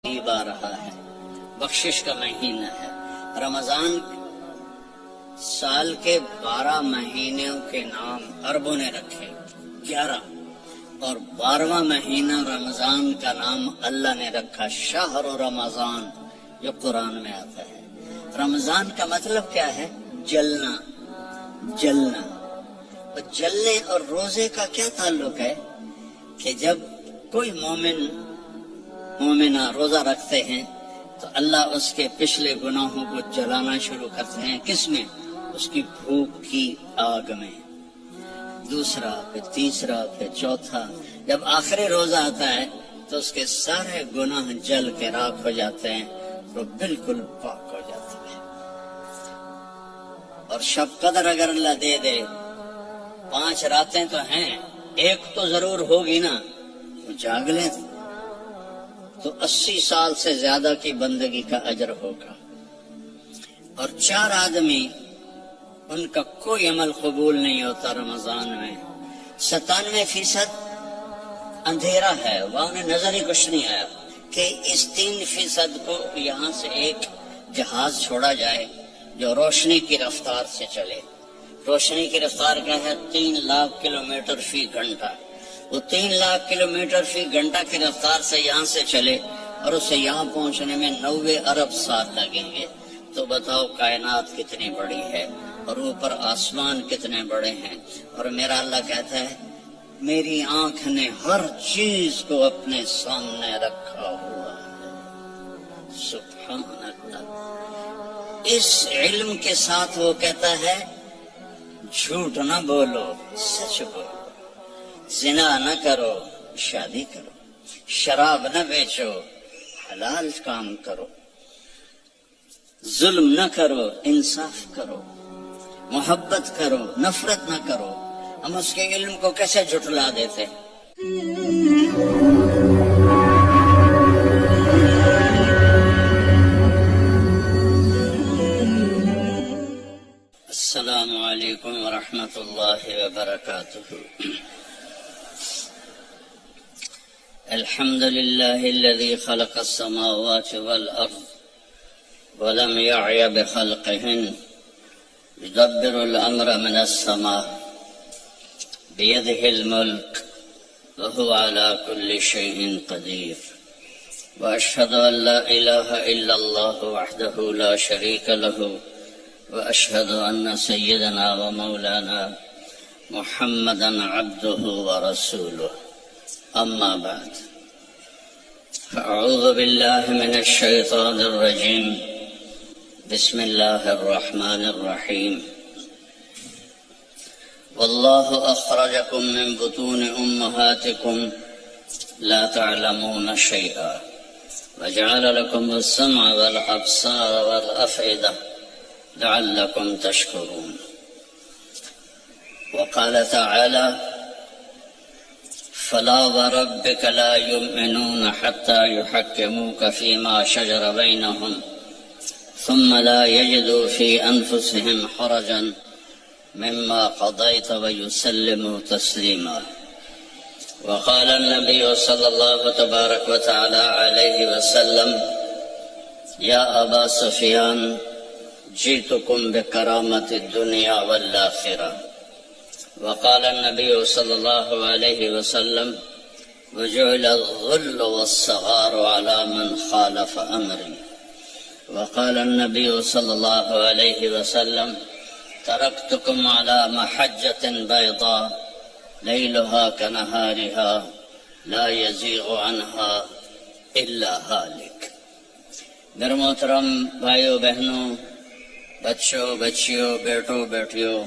قریب آ رہا ہے، بخشش کا مہینہ ہے۔ رمضان سال کے 12 مہینوں کے نام عربوں نے رکھے 11، اور 12واں مہینہ رمضان کا نام اللہ نے رکھا شہر رمضان، جو قرآن میں آتا ہے۔ رمضان کا مطلب کیا ہے؟ جلنا، جلنا۔ اور جلنے اور روزے کا کیا تعلق ہے کہ جب کوئی مومنہ روزہ رکھتے ہیں تو اللہ اس کے پچھلے گناہوں کو جلانا شروع کرتے ہیں۔ کس میں؟ اس کی بھوک کی آگ میں۔ دوسرا، پھر تیسرا، پھر چوتھا۔ جب آخری روزہ آتا ہے تو اس کے سارے گناہ جل کے راکھ ہو جاتے ہیں، وہ بالکل پاک ہو جاتا ہے۔ اور شب قدر اگر اللہ دے دے، 5 راتیں تو ہیں، ایک تو ضرور ہوگی نا، وہ جاگ لیں تو 80 سال سے زیادہ کی بندگی کا اجر ہوگا۔ اور 4 آدمی ان کا کوئی عمل قبول نہیں ہوتا رمضان میں۔ 97% اندھیرا ہے، وہاں انہیں نظر ہی کچھ نہیں آیا کہ اس 3% کو یہاں سے ایک جہاز چھوڑا جائے جو روشنی کی رفتار سے چلے۔ روشنی کی رفتار کیا ہے؟ 3 لاکھ کلومیٹر فی گھنٹہ۔ وہ 3 لاکھ کلومیٹر فی گھنٹہ کی رفتار سے یہاں سے چلے اور اسے یہاں پہنچنے میں 90 ارب سال لگیں گے۔ تو بتاؤ کائنات کتنی بڑی ہے اور اوپر آسمان کتنے بڑے ہیں۔ اور میرا اللہ کہتا ہے میری آنکھ نے ہر چیز کو اپنے سامنے رکھا ہوا ہے۔ سبحان اللہ۔ اس علم کے ساتھ وہ کہتا ہے جھوٹ نہ بولو، سچ بولو، زنا نہ کرو، شادی کرو، شراب نہ بیچو، حلال کام کرو، ظلم نہ کرو، انصاف کرو، محبت کرو، نفرت نہ کرو۔ ہم اس کے علم کو کیسے جھٹلا دیتے؟ السلام علیکم ورحمۃ اللہ وبرکاتہ۔ الحمد للہ الذی خلق السماوات والارض ولم يعي بخلقهن يدبر الامر من السماء بيده الملك وهو على كل شيء قدير، واشهد ان لا اله الا الله وحده لا شريك له، واشهد ان سيدنا ومولانا محمدا عبده ورسوله، اما بعد فاعوذ بالله من الشيطان الرجيم، بسم الله الرحمن الرحيم، والله اخرجكم من بطون امهاتكم لا تعلمون شيئا وجعل لكم السمع والابصار والافئده لعلكم تشكرون۔ وقال تعالى فلا وربك لا يؤمنون حتى يحكموك فيما شجر بينهم ثم لا يجدوا في أنفسهم حرجا مما قضيت ويسلموا تسليما۔ وقال النبي صلى الله تبارك وتعالى عليه وسلم يا أبا سفيان جئتكم بكرامة الدنيا والآخرة۔ وقال النبي صلى الله عليه وسلم وجعل الذل والصغار على من خالف أمري۔ وقال النبي صلى الله عليه وسلم تركتكم على محجة بيضاء ليلها كنهارها لا يزيغ عنها إلا هالك۔ میرے محترم بھائیو بہنوں، بچوں بچیوں، بیٹوں بیٹیوں،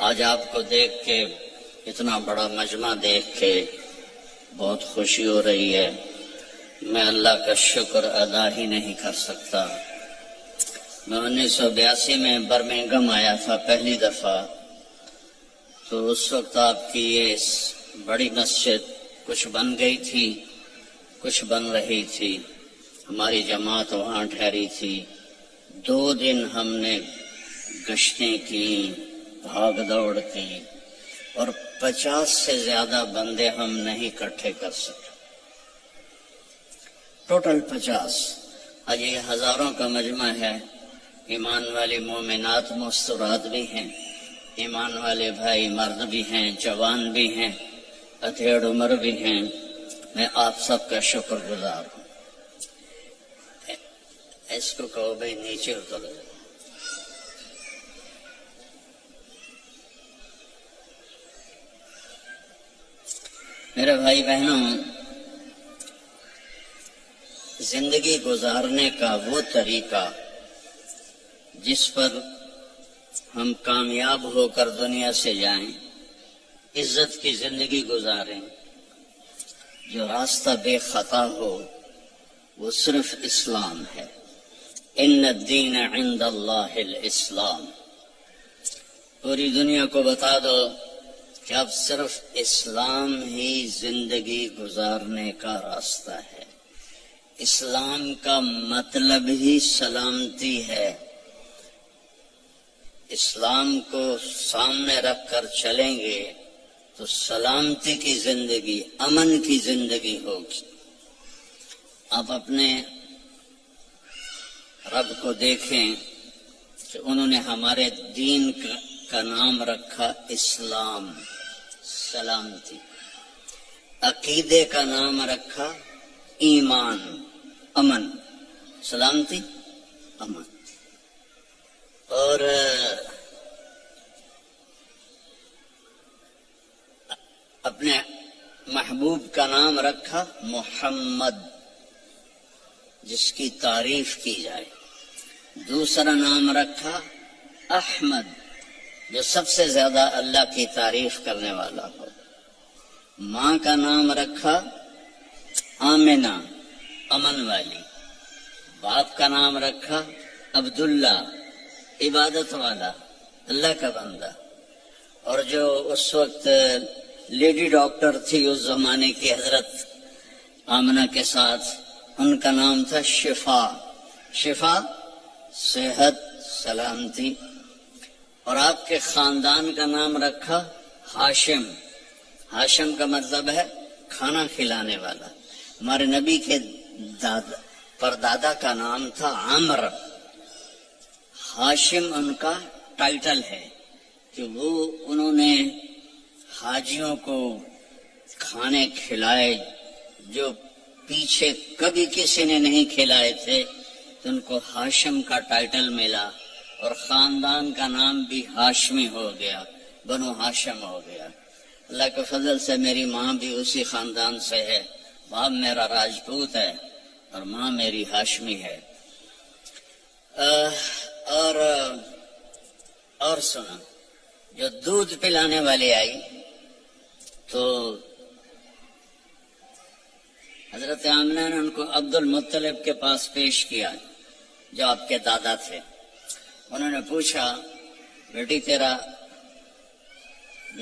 آج آپ کو دیکھ کے، اتنا بڑا مجمع دیکھ کے بہت خوشی ہو رہی ہے۔ میں اللہ کا شکر ادا ہی نہیں کر سکتا۔ میں 1982 میں برمنگھم آیا تھا پہلی دفعہ، تو اس وقت آپ کی یہ بڑی مسجد کچھ بن گئی تھی، کچھ بن رہی تھی۔ ہماری جماعت وہاں ٹھہری تھی۔ 2 دن ہم نے گشتیں کی، بھاگ دوڑ کی، اور 50 سے زیادہ بندے ہم نہیں اکٹھے کر سکے۔ ٹوٹل 50. آج یہ ہزاروں کا مجمع ہے. ایمان والی مومنات مستورات بھی ہیں، ایمان والے بھائی مرد بھی ہیں، جوان بھی ہیں، ادھیڑ عمر بھی ہیں. میں آپ سب کا شکر گزار ہوں. اس کو کہو بھائی نیچے اتر جائے. میرے بھائی بہنوں، زندگی گزارنے کا وہ طریقہ جس پر ہم کامیاب ہو کر دنیا سے جائیں، عزت کی زندگی گزاریں، جو راستہ بے خطا ہو، وہ صرف اسلام ہے. ان الدین عند اللہ الاسلام. پوری دنیا کو بتا دو کہ اب صرف اسلام ہی زندگی گزارنے کا راستہ ہے. اسلام کا مطلب ہی سلامتی ہے. اسلام کو سامنے رکھ کر چلیں گے تو سلامتی کی زندگی، امن کی زندگی ہوگی. آپ اپنے رب کو دیکھیں کہ انہوں نے ہمارے دین کا نام رکھا اسلام، سلامتی. عقیدے کا نام رکھا ایمان، امن. سلامتی، امن. اور اپنے محبوب کا نام رکھا محمد، جس کی تعریف کی جائے. دوسرا نام رکھا احمد، جو سب سے زیادہ اللہ کی تعریف کرنے والا ہو. ماں کا نام رکھا آمنہ، امن والی. باپ کا نام رکھا عبداللہ، عبادت والا، اللہ کا بندہ. اور جو اس وقت لیڈی ڈاکٹر تھی اس زمانے کی حضرت آمنہ کے ساتھ، ان کا نام تھا شفا. شفا، صحت، سلامتی. اور آپ کے خاندان کا نام رکھا ہاشم. ہاشم کا مطلب ہے کھانا کھلانے والا. ہمارے نبی کے پردادا کا نام تھا عمر. ہاشم ان کا ٹائٹل ہے کہ وہ انہوں نے حاجیوں کو کھانے کھلائے جو پیچھے کبھی کسی نے نہیں کھلائے تھے، تو ان کو ہاشم کا ٹائٹل ملا. اور خاندان کا نام بھی ہاشمی ہو گیا، بنو ہاشم ہو گیا. اللہ کے فضل سے میری ماں بھی اسی خاندان سے ہے. باپ میرا راجپوت ہے اور ماں میری ہاشمی ہے. اور سنا، جو دودھ پلانے والی آئی تو حضرت آمنہ نے ان کو عبد المطلب کے پاس پیش کیا، جو آپ کے دادا تھے. انہوں نے پوچھا، بیٹی تیرا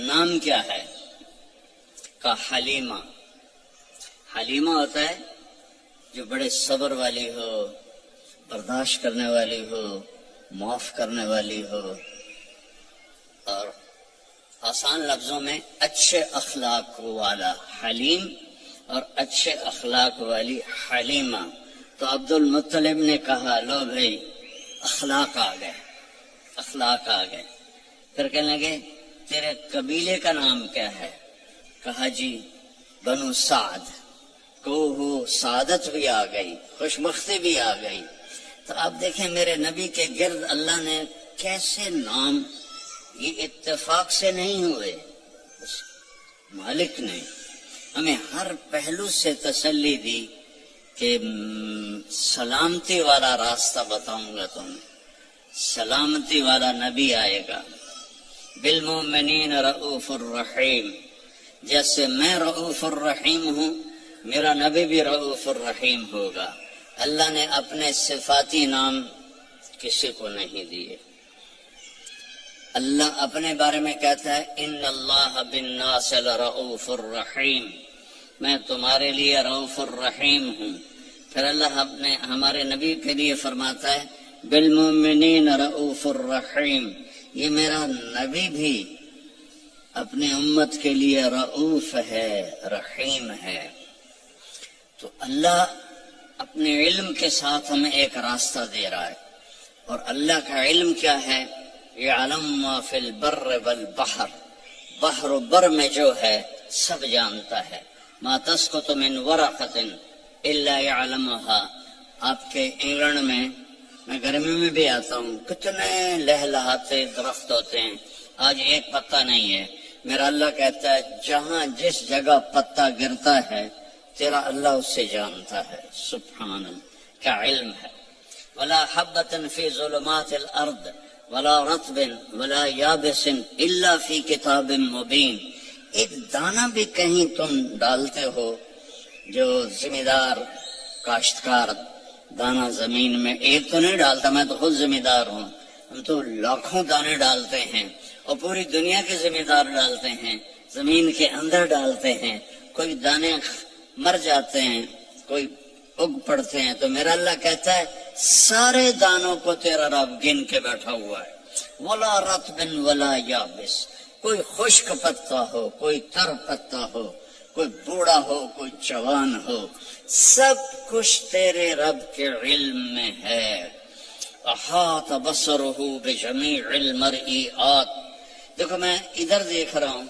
نام کیا ہے؟ کہا حلیمہ. حلیمہ ہوتا ہے جو بڑے صبر والی ہو، برداشت کرنے والی ہو، معاف کرنے والی ہو، اور آسان لفظوں میں اچھے اخلاق والا حلیم اور اچھے اخلاق والی حلیمہ. تو عبد المطلب نے کہا، لو بھائی اخلاق آ گئے، اخلاق آ گئے. پھر کہنے لگے تیرے قبیلے کا نام کیا ہے؟ کہا جی بنو سعد. کو سعادت بھی آ گئی، خوشبختی بھی آ گئی. تو آپ دیکھیں میرے نبی کے گرد اللہ نے کیسے نام، یہ اتفاق سے نہیں ہوئے، مالک نے ہمیں ہر پہلو سے تسلی دی کہ سلامتی والا راستہ بتاؤں گا تمہیں، سلامتی والا نبی آئے گا. بالمؤمنین رؤوف الرحیم. جیسے میں رؤوف الرحیم ہوں، میرا نبی بھی رؤوف الرحیم ہوگا. اللہ نے اپنے صفاتی نام کسی کو نہیں دیے. اللہ اپنے بارے میں کہتا ہے ان اللہ بالناس لرؤوف الرحیم، میں تمہارے لیے رؤوف الرحیم ہوں. پھر اللہ اپنے ہمارے نبی کے لیے فرماتا ہے بالمؤمنین رؤوف الرحیم. یہ میرا نبی بھی اپنے امت کے لیے رؤوف ہے، رحیم ہے. تو اللہ اپنے علم کے ساتھ ہمیں ایک راستہ دے رہا ہے، اور اللہ کا علم کیا ہے؟ یعلم ما فی البر والبحر، بحر و بر میں جو ہے سب جانتا ہے۔ ما تسقط من ورقۃ الا یعلمها، آپ کے انگلینڈ میں گرمی میں بھی آتا ہوں، کتنے لہلہاتے درخت ہوتے ہیں، آج ایک پتا نہیں ہے۔ میرا اللہ کہتا ہے جہاں جس جگہ پتا گرتا ہے تیرا اللہ اس سے جانتا ہے، سبحان اللہ، کیا علم ہے۔ ولا حبۃ فی ظلمات الارض ولا رطب ولا یابس الا فی کتاب مبین، ایک دانہ بھی کہیں تم ڈالتے ہو، جو ذمہ دار کاشتکار دانہ زمین میں ایک تو نہیں ڈالتا، میں تو خود ذمہ دار ہوں، ہم تو لاکھوں دانے ڈالتے ہیں اور پوری دنیا کے ذمہ دار ڈالتے ہیں، زمین کے اندر ڈالتے ہیں، کوئی دانے مر جاتے ہیں، کوئی اگ پڑتے ہیں، تو میرا اللہ کہتا ہے سارے دانوں کو تیرا رب گن کے بیٹھا ہوا ہے۔ ولا رطب ولا یابس، کوئی خشک پتا ہو، کوئی تر پتا ہو، کوئی بوڑھا ہو، کوئی جوان ہو، سب کچھ تیرے رب کے علم میں ہے۔ احاط بصرہ بجمیع المرئیات، دیکھو میں ادھر دیکھ رہا ہوں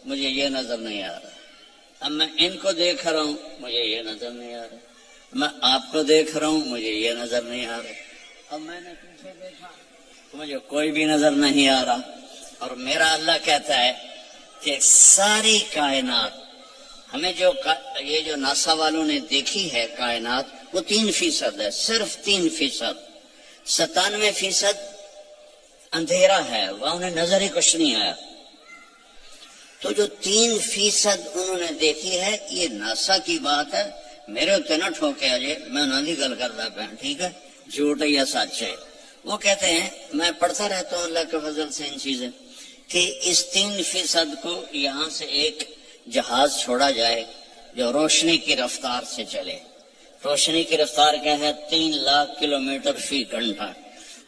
مجھے یہ نظر نہیں آ رہا، اب میں ان کو دیکھ رہا ہوں مجھے یہ نظر نہیں آ رہا، میں آپ کو دیکھ رہا ہوں مجھے یہ نظر نہیں آ رہا، اب میں نے پیچھے دیکھا مجھے کوئی بھی نظر نہیں آ رہا۔ اور میرا اللہ کہتا ہے کہ ساری کائنات ہمیں یہ جو ناسا والوں نے دیکھی ہے کائنات، وہ 3% ہے، صرف 3%، 97% اندھیرا ہے، وہاں انہیں نظر ہی کچھ نہیں آیا۔ تو جو 3% انہوں نے دیکھی ہے، یہ ناسا کی بات ہے، میرے اتنے نہ ٹھوکے آجے، میں نہ دی گل کرتا پہ، ٹھیک ہے، جھوٹ ہے یا سچ ہے۔ وہ کہتے ہیں، میں پڑھتا رہتا ہوں اللہ کے فضل سے ان چیزیں، کہ اس 3% کو یہاں سے ایک جہاز چھوڑا جائے جو روشنی کی رفتار سے چلے۔ روشنی کی رفتار کیا ہے؟ 3 لاکھ کلومیٹر فی گھنٹہ۔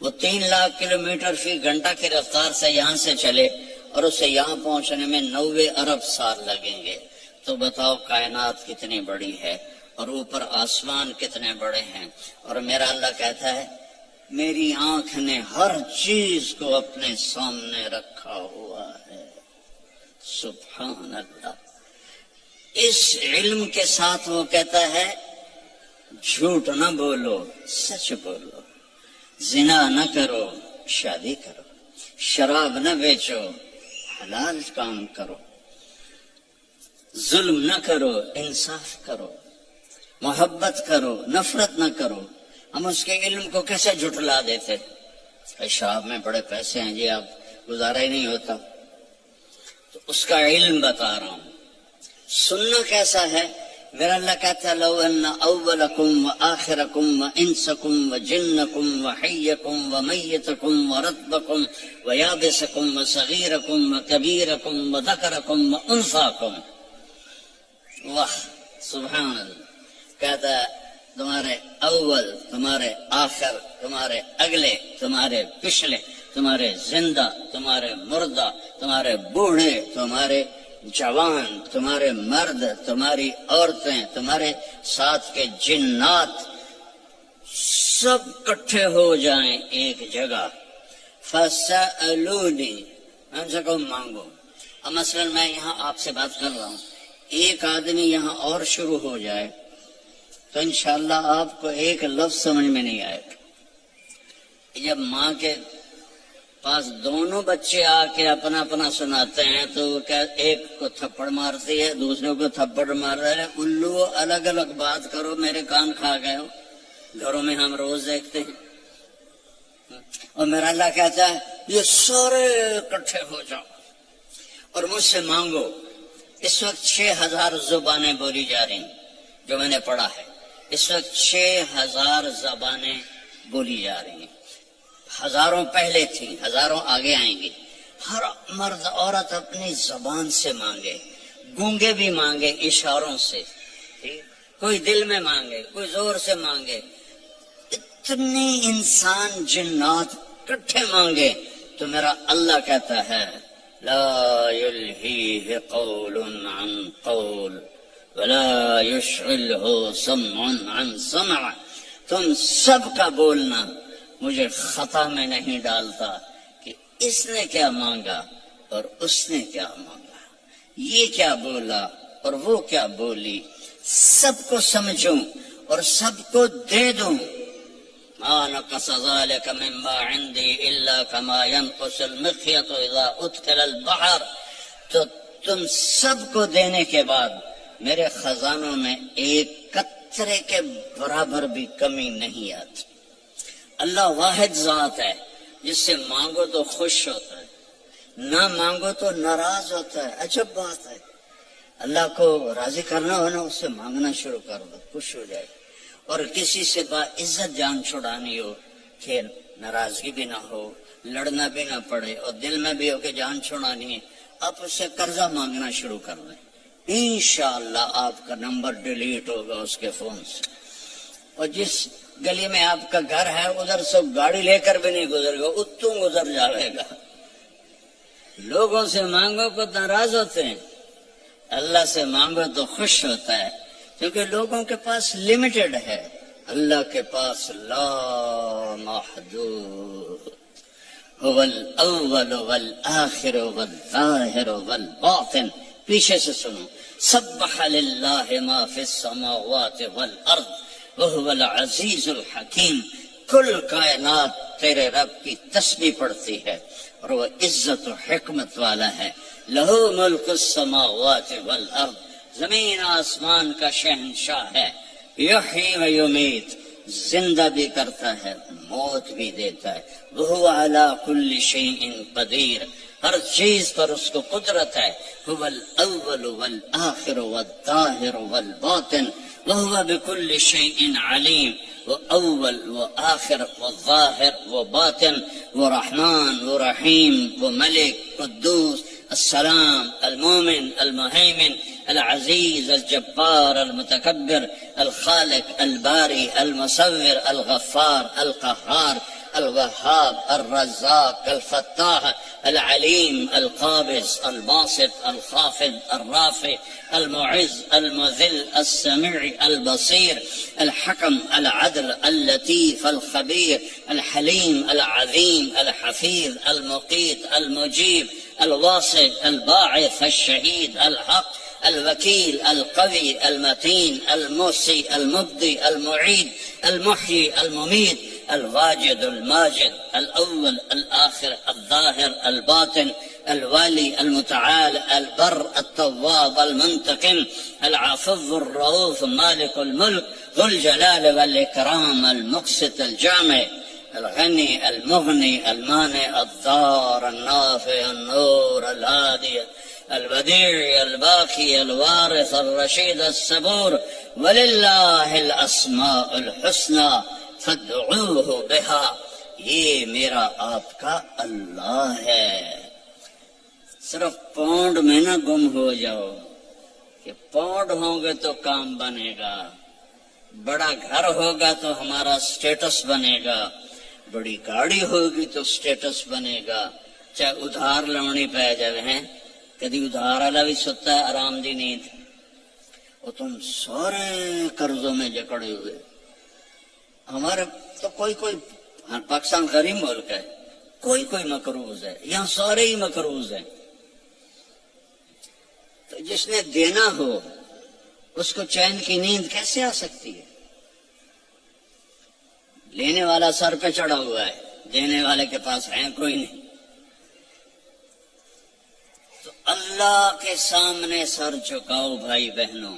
وہ 3 لاکھ کلومیٹر فی گھنٹہ کی رفتار سے یہاں سے چلے اور اسے یہاں پہنچنے میں 90 ارب سال لگیں گے۔ تو بتاؤ کائنات کتنی بڑی ہے اور اوپر آسمان کتنے بڑے ہیں۔ اور میرا اللہ کہتا ہے میری آنکھ نے ہر چیز کو اپنے سامنے رکھا ہوا ہے، سبحان اللہ۔ اس علم کے ساتھ وہ کہتا ہے جھوٹ نہ بولو، سچ بولو، زنا نہ کرو، شادی کرو، شراب نہ بیچو، حلال کام کرو، ظلم نہ کرو، انصاف کرو، محبت کرو، نفرت نہ کرو۔ ہم اس کے علم کو کیسے جھٹلا دیتے؟ شراب میں بڑے پیسے ہیں جی، آپ گزارا ہی نہیں ہوتا، تو اس کا علم بتا رہا ہوں۔ سننا کیسا ہے؟ میرا اللہ کہتا ہے لو ان اولکم وآخرکم وانسکم وجنکم وحیکم ومیتکم ورطبکم ویابسکم وصغیرکم وکبیرکم وذکرکم وانثاکم، واہ سبحان اللہ۔ کہتا ہے تمہارے اول، تمہارے آخر، تمہارے اگلے، تمہارے پچھلے، تمہارے زندہ، تمہارے مردہ، تمہارے بوڑھے، تمہارے جوان، تمہارے مرد، تمہاری عورتیں، تمہارے ساتھ کے جنات، سب کٹھے ہو جائیں ایک جگہ، فَسَأَلُونِي، میں ان سے کہوں مانگو۔ اب مثلا میں یہاں آپ سے بات کر رہا ہوں، ایک آدمی یہاں اور شروع ہو جائے تو انشاءاللہ آپ کو ایک لفظ سمجھ میں نہیں آئے گا۔ جب ماں کے پاس دونوں بچے آ کے اپنا اپنا سناتے ہیں تو وہ ایک کو تھپڑ مارتی ہے، دوسرے کو تھپڑ مار رہے ہیں، الو الگ الگ بات کرو، میرے کان کھا گئے ہو، گھروں میں ہم روز دیکھتے ہیں۔ اور میرا اللہ کہتا ہے یہ سارے اکٹھے ہو جاؤ اور مجھ سے مانگو۔ اس وقت 6000 زبانیں بولی جا رہی ہیں، جو میں نے پڑھا ہے، اس وقت 6000 زبانیں بولی جا رہی ہیں، ہزاروں پہلے تھیں، ہزاروں آگے آئیں گی۔ ہر مرد عورت اپنی زبان سے مانگے، گونگے بھی مانگے اشاروں سے، کوئی دل میں مانگے، کوئی زور سے مانگے، اتنی انسان جنات کٹھے مانگے تو میرا اللہ کہتا ہے لا یلہیہ قول عن قول ولا يشغله سمع عن سمع، تم سب کا بولنا مجھے خطا میں نہیں ڈالتا کہ اس نے کیا مانگا اور اس نے کیا مانگا، یہ کیا بولا اور وہ کیا بولی، سب کو سمجھوں اور سب کو دے دوں۔ ما نقص ذلك مما عندي الا كما ينقص المخيط اذا ادخل البحر، تو تم سب کو دینے کے بعد میرے خزانوں میں ایک قطرے کے برابر بھی کمی نہیں آتی۔ اللہ واحد ذات ہے، جس سے مانگو تو خوش ہوتا ہے، نہ مانگو تو ناراض ہوتا ہے۔ عجب بات ہے، اللہ کو راضی کرنا ہو نا، اس سے مانگنا شروع کر دو، خوش ہو جائے۔ اور کسی سے با عزت جان چھڑانی ہو کہ ناراضگی بھی نہ ہو، لڑنا بھی نہ پڑے، اور دل میں بھی ہو کہ جان چھڑانی ہے، آپ اس سے قرضہ مانگنا شروع کر دیں، انشاءاللہ آپ کا نمبر ڈیلیٹ ہوگا اس کے فون سے۔ اور جس گلی میں آپ کا گھر ہے ادھر سے گاڑی لے کر بھی نہیں گزرے گا، اتوں گزر جائے گا۔ لوگوں سے مانگو تو ناراض ہوتے ہیں، اللہ سے مانگو تو خوش ہوتا ہے، کیونکہ لوگوں کے پاس لمیٹڈ ہے، اللہ کے پاس لا محدود۔ هو الاول والآخر والظاہر والباطن، پیچھے سے سنو، سبح للہ ما فی السماوات والارض وهو العزیز الحکیم، کل کائنات تیرے رب کی تسبیح پڑھتی ہے اور وہ عزت و حکمت والا ہے۔ لہو ملک السماوات والارض، زمین آسمان کا شہنشاہ ہے، یحیی و یمیت، زندہ بھی کرتا ہے موت بھی دیتا ہے، وہو علی کل شیء قدیر، ہر چیز پر اس کو قدرت ہے۔ هو الاول والآخر والظاہر والباطن وهو بكل شيء عليم، وہ اول وہ آخر وہ ظاہر وہ باطن، وہ رحمان وہ رحیم، وہ ملک قدوس السلام المومن المہیمن العزیز الجبار المتکبر الخالق الباری المصور الغفار القہار الوهاب الرزاق الفتاح العليم القابض الباسط الخافض الرافع المعز المذل السميع البصير الحكم العدل اللطيف الخبير الحليم العظيم الحفيظ المقيت المجيب الواسع الباعث الشهيد الحق الوكيل القوي المتين الموصي المبدي المعيد المحيي المميت الواجد الماجد الأول الآخر الظاهر الباطن الوالي المتعال البر التواب المنتقم العفو الرؤوف مالك الملك ذو الجلال والإكرام المقسط الجامع الغني المغني المانع الضار النافع النور الهادي البديع الباقي الوارث الرشيد الصبور ولله الأسماء الحسنى فادعوه بها، یہ میرا آپ کا اللہ ہے۔ صرف پونڈ میں نہ گم ہو جاؤ کہ پونڈ ہوں گے تو کام بنے گا، بڑا گھر ہوگا تو ہمارا سٹیٹس بنے گا، بڑی گاڑی ہوگی تو سٹیٹس بنے گا، چاہے ادھار لونی پہ جائے ہیں، کدی ادھار والا بھی سوتا ہے آرام دی نیند، اور تم سارے قرضوں میں جکڑے ہوئے۔ ہمارے تو کوئی پاکستان غریب ملک ہے، کوئی مقروض ہے، یہاں سارے ہی مقروض ہیں۔ تو جس نے دینا ہو اس کو چین کی نیند کیسے آ سکتی ہے؟ لینے والا سر پہ چڑھا ہوا ہے، دینے والے کے پاس ہے کوئی نہیں۔ تو اللہ کے سامنے سر جھکاؤ بھائی بہنوں،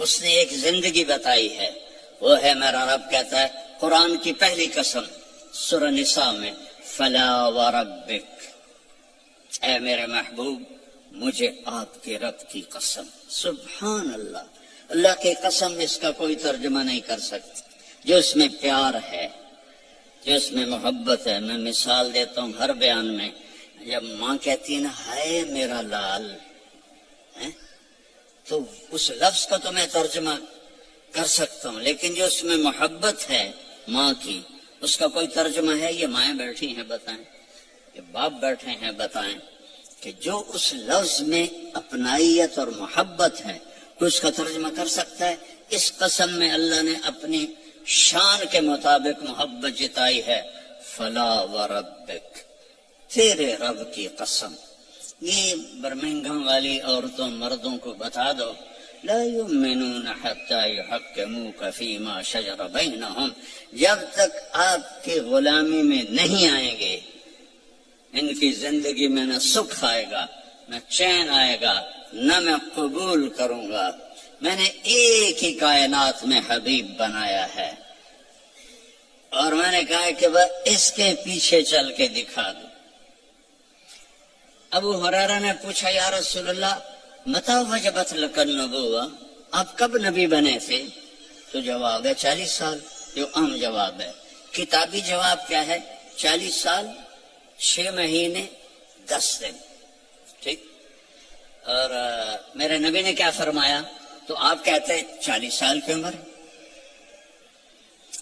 اس نے ایک زندگی بتائی ہے، وہ ہے میرا رب کہتا ہے قرآن کی پہلی قسم سورہ نساء میں، فلا وربک، اے میرے محبوب مجھے آپ کے رب کی قسم۔ سبحان اللہ، اللہ کی قسم اس کا کوئی ترجمہ نہیں کر سکتا۔ جو اس میں پیار ہے، جو اس میں محبت ہے، میں مثال دیتا ہوں ہر بیان میں، جب ماں کہتی ہے نا ہائے میرا لال، تو اس لفظ کا تو میں ترجمہ کر سکتا ہوں، لیکن جو اس میں محبت ہے ماں کی، اس کا کوئی ترجمہ ہے؟ یہ مائیں بیٹھی ہیں بتائیں، یہ باپ بیٹھے ہیں بتائیں، کہ جو اس لفظ میں اپنائیت اور محبت ہے کوئی اس کا ترجمہ کر سکتا ہے؟ اس قسم میں اللہ نے اپنی شان کے مطابق محبت جتائی ہے، فلا وربک، تیرے رب کی قسم۔ یہ برمنگھم والی عورتوں مردوں کو بتا دو، لا یؤمنون حتی یحکموک فیما شجر بینہم، جب تک آپ کی غلامی میں نہیں آئیں گے ان کی زندگی میں نہ سکھ آئے گا نہ چین آئے گا، نہ میں قبول کروں گا۔ میں نے ایک ہی کائنات میں حبیب بنایا ہے، اور میں نے کہا کہ وہ اس کے پیچھے چل کے دکھا دو۔ ابو ہریرہ نے پوچھا یا رسول اللہ متی وجبت لک النبوہ، آپ کب نبی بنے تھے؟ تو جواب ہے 40 سال، جو عام جواب ہے۔ کتابی جواب کیا ہے؟ 40 سال 6 مہینے 10 دن، ٹھیک۔ اور میرے نبی نے کیا فرمایا؟ تو آپ کہتے ہیں 40 سال کی عمر۔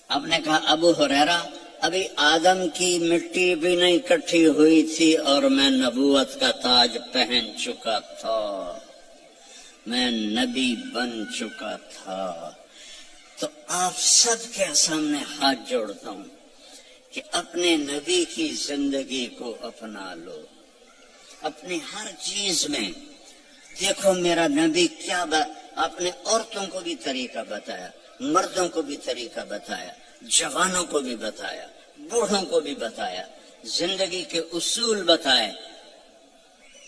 آپ نے کہا ابو ہریرہ ابھی آدم کی مٹی بھی نہیں اکٹھی ہوئی تھی اور میں نبوت کا تاج پہن چکا تھا، میں نبی بن چکا تھا۔ تو آپ سب کے سامنے ہاتھ جوڑتا ہوں کہ اپنے نبی کی زندگی کو اپنا لو، اپنی ہر چیز میں دیکھو میرا نبی کیا آپ نے عورتوں کو بھی طریقہ بتایا، مردوں کو بھی طریقہ بتایا، جوانوں کو بھی بتایا، بوڑھوں کو بھی بتایا، زندگی کے اصول بتائے۔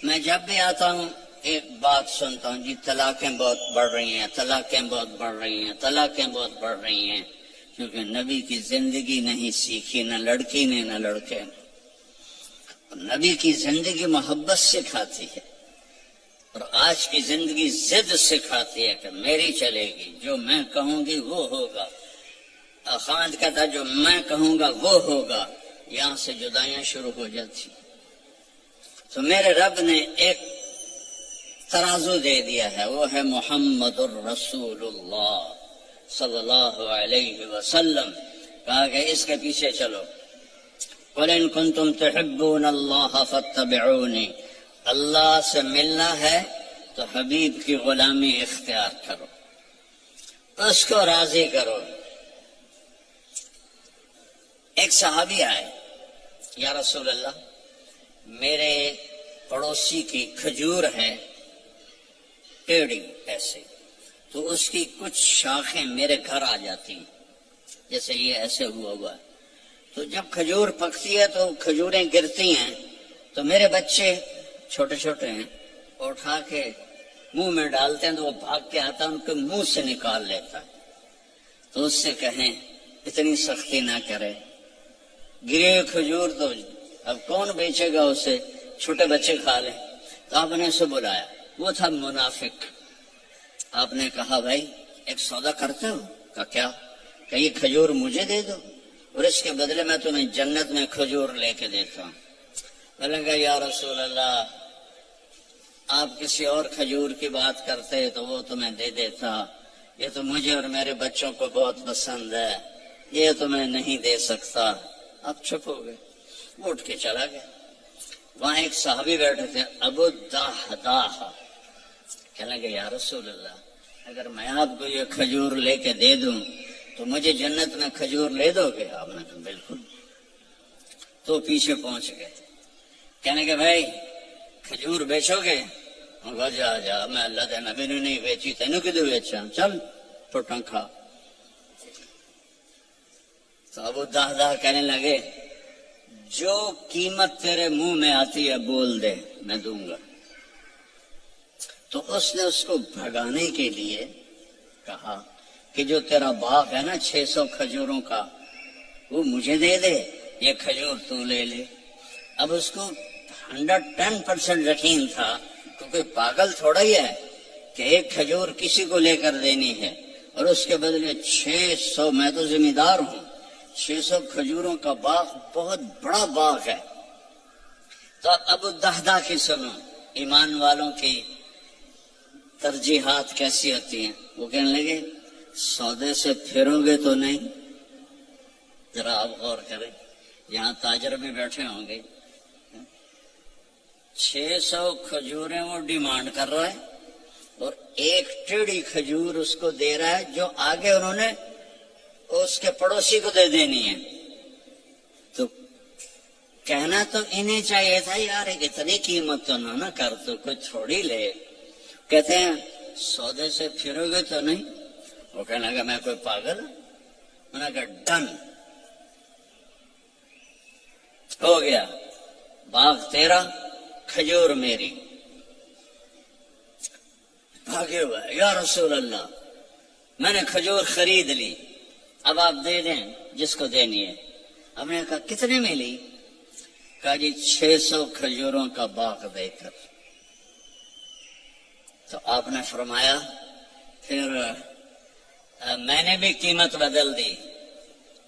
میں جب بھی آتا ہوں ایک بات سنتا ہوں، جی طلاقیں بہت بڑھ رہی ہیں، طلاقیں بہت بڑھ رہی ہیں، طلاقیں بہت بڑھ رہی ہیں، کیونکہ نبی کی زندگی نہیں سیکھی، نہ لڑکی نے نہ لڑکے نے۔ نبی کی زندگی محبت سکھاتی ہے، اور آج کی زندگی ضد سکھاتی ہے کہ میری چلے گی، جو میں کہوں گی وہ ہوگا۔ خاند کہتا جو میں کہوں گا وہ ہوگا، یہاں سے جدائیاں شروع ہو جاتی۔ تو میرے رب نے ایک ترازو دے دیا ہے، وہ ہے محمد الرسول اللہ صلی اللہ علیہ وسلم۔ کہا کہ اس کے پیچھے چلو، قُلْ إِن كُنتُمْ تُحِبُّونَ اللَّهَ فَاتَّبِعُونِي، اللہ سے ملنا ہے تو حبیب کی غلامی اختیار کرو، اس کو راضی کرو۔ ایک صحابی آئے، یا رسول اللہ میرے پڑوسی کی کھجور ہے ٹیڑھی ایسے، تو اس کی کچھ شاخیں میرے گھر آ جاتی ہیں، جیسے یہ ایسے ہوا ہے، تو جب کھجور پکتی ہے تو کھجوریں گرتی ہیں، تو میرے بچے چھوٹے چھوٹے ہیں اٹھا کے منہ میں ڈالتے ہیں، تو وہ بھاگ کے آتا ہے ان کے منہ سے نکال لیتا ہے۔ تو اس سے کہیں اتنی سختی نہ کرے، گرے کھجور تو اب کون بیچے گا اسے، چھوٹے بچے کھا لیں۔ تو آپ نے اسے بلایا، وہ تھا منافق۔ آپ نے کہا بھائی ایک سودا کرتے ہو؟ کہا کیا؟ کہ یہ کھجور مجھے دے دو اور اس کے بدلے میں تمہیں جنت میں کھجور لے کے دیتا ہوں۔ میں نے کہا یا رسول اللہ آپ کسی اور کھجور کی بات کرتے تو وہ تمہیں دے دیتا، یہ تو مجھے اور میرے بچوں کو بہت پسند ہے، یہ تو میں نہیں دے سکتا۔ آپ چپ ہو گئے، وہ اٹھ کے چلا گیا۔ وہاں ایک صحابی بیٹھے تھے ابو دہداہ، کہنے لگے یا رسول اللہ اگر میں آپ کو یہ کھجور لے کے دے دوں تو مجھے جنت میں کھجور لے دو گے؟ آپ نے کہا بالکل۔ تو پیچھے پہنچ گئے، کہنے کہ بھائی کھجور بیچو گے؟ جا جا میں اللہ دے نبی نے نہیں بیچی، تینوں کدھر بیچا؟ چل ٹوٹا کھا۔ تو ابو دہداہ کہنے لگے جو قیمت تیرے منہ میں آتی ہے بول دے میں دوں گا۔ تو اس نے اس کو بھگانے کے لیے کہا کہ جو تیرا باغ ہے نا 600 کھجوروں کا وہ مجھے دے دے، یہ کھجور تو لے لے۔ اب اس کو 110% یقین تھا، کیونکہ پاگل تھوڑا ہی ہے کہ ایک کھجور کسی کو لے کر دینی ہے اور اس کے بدلے 600، میں تو ذمہ دار ہوں، 600 کھجوروں کا باغ بہت بڑا باغ ہے۔ تو ابو دہداہ کی سنو، ایمان والوں کی ترجیحات کیسی ہوتی ہیں۔ وہ کہنے لگے سودے سے پھرو گے تو نہیں؟ ذرا آپ غور کریں، یہاں تاجر بھی بیٹھے ہوں گے، 600 کھجوریں وہ ڈیمانڈ کر رہا ہے اور ایک ٹیڑھی کھجور اس کو دے رہا ہے جو آگے انہوں نے اس کے پڑوسی کو دے دینی ہے. تو کہنا تو انہیں چاہیے تھا یار اتنی قیمت تو نہ کر، تو کچھ تھوڑی لے. کہتے ہیں سودے سے پھرو گے تو نہیں. وہ کہنے لگا میں کوئی پاگل ہوں. انہوں نے کہا ڈن ہو گیا، باغ تیرا کھجور میری. بھاگے ہوا یا رسول اللہ میں نے کھجور خرید لی، اب آپ دے دیں جس کو دینی ہے. ہم نے کہا کتنے میں لی؟ کہا جی 600 کھجوروں کا باغ دے کر. تو آپ نے فرمایا پھر میں نے بھی قیمت بدل دی.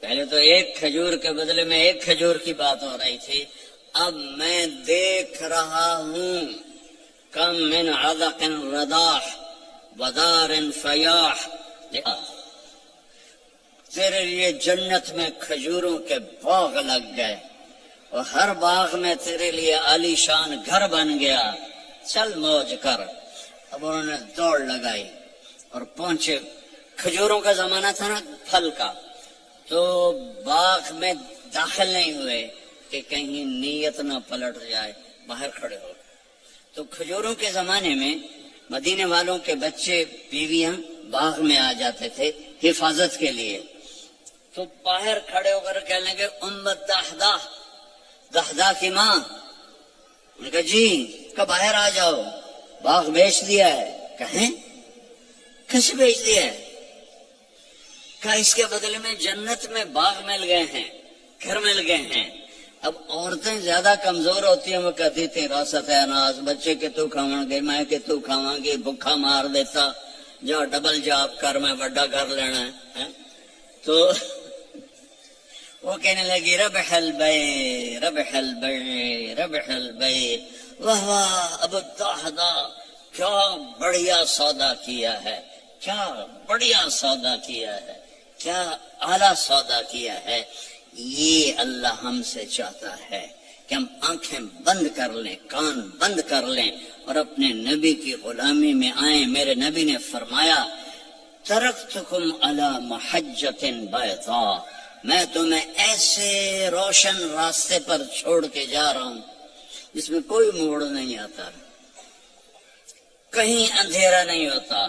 پہلے تو ایک کھجور کے بدلے میں ایک کھجور کی بات ہو رہی تھی، اب میں دیکھ رہا ہوں کم من عذق رداح ودار فیاح. تیرے لیے جنت میں کھجوروں کے باغ لگ گئے اور ہر باغ میں تیرے لیے عالی شان گھر بن گیا، چل موج کر. اب انہوں نے دوڑ لگائی اور پہنچے. کھجوروں کا زمانہ تھا نا، پھل کا، تو باغ میں داخل نہیں ہوئے کہ کہیں نیت نہ پلٹ جائے، باہر کھڑے ہو. تو کھجوروں کے زمانے میں مدینے والوں کے بچے بیویاں باغ میں آ جاتے تھے حفاظت کے لیے. تو باہر کھڑے ہو کر کہنے لگے امت دہدہ، دہدہ کی ماں. انہوں نے کہا جی کب باہر آ جاؤ، باغ بیچ دیا ہے. کہیں کیسے بیچ دیا ہے؟ کہا اس کے بدلے میں جنت میں باغ مل گئے ہیں، گھر مل گئے ہیں. اب عورتیں زیادہ کمزور ہوتی ہیں، وہ کہتی تھی راست ہے اناز، بچے کے تو کھاواں گے، میں کے تو کھاواں گی، بھوکا مار دیتا، جا ڈبل جاب کر میں بڑا گھر لینا ہے. تو وہ کہنے لگی ربح البیع ربح البیع ربح البیع. واہ واہ ابو الدہدہ کیا بڑھیا سودا کیا ہے، کیا بڑھیا سودا کیا ہے، کیا اعلیٰ سودا کیا ہے. یہ اللہ ہم سے چاہتا ہے کہ ہم آنکھیں بند کر لیں، کان بند کر لیں اور اپنے نبی کی غلامی میں آئیں. میرے نبی نے فرمایا ترکتکم علی محجۃ بیضاء، میں تمہیں ایسے روشن راستے پر چھوڑ کے جا رہا ہوں جس میں کوئی موڑ نہیں آتا، کہیں اندھیرا نہیں ہوتا.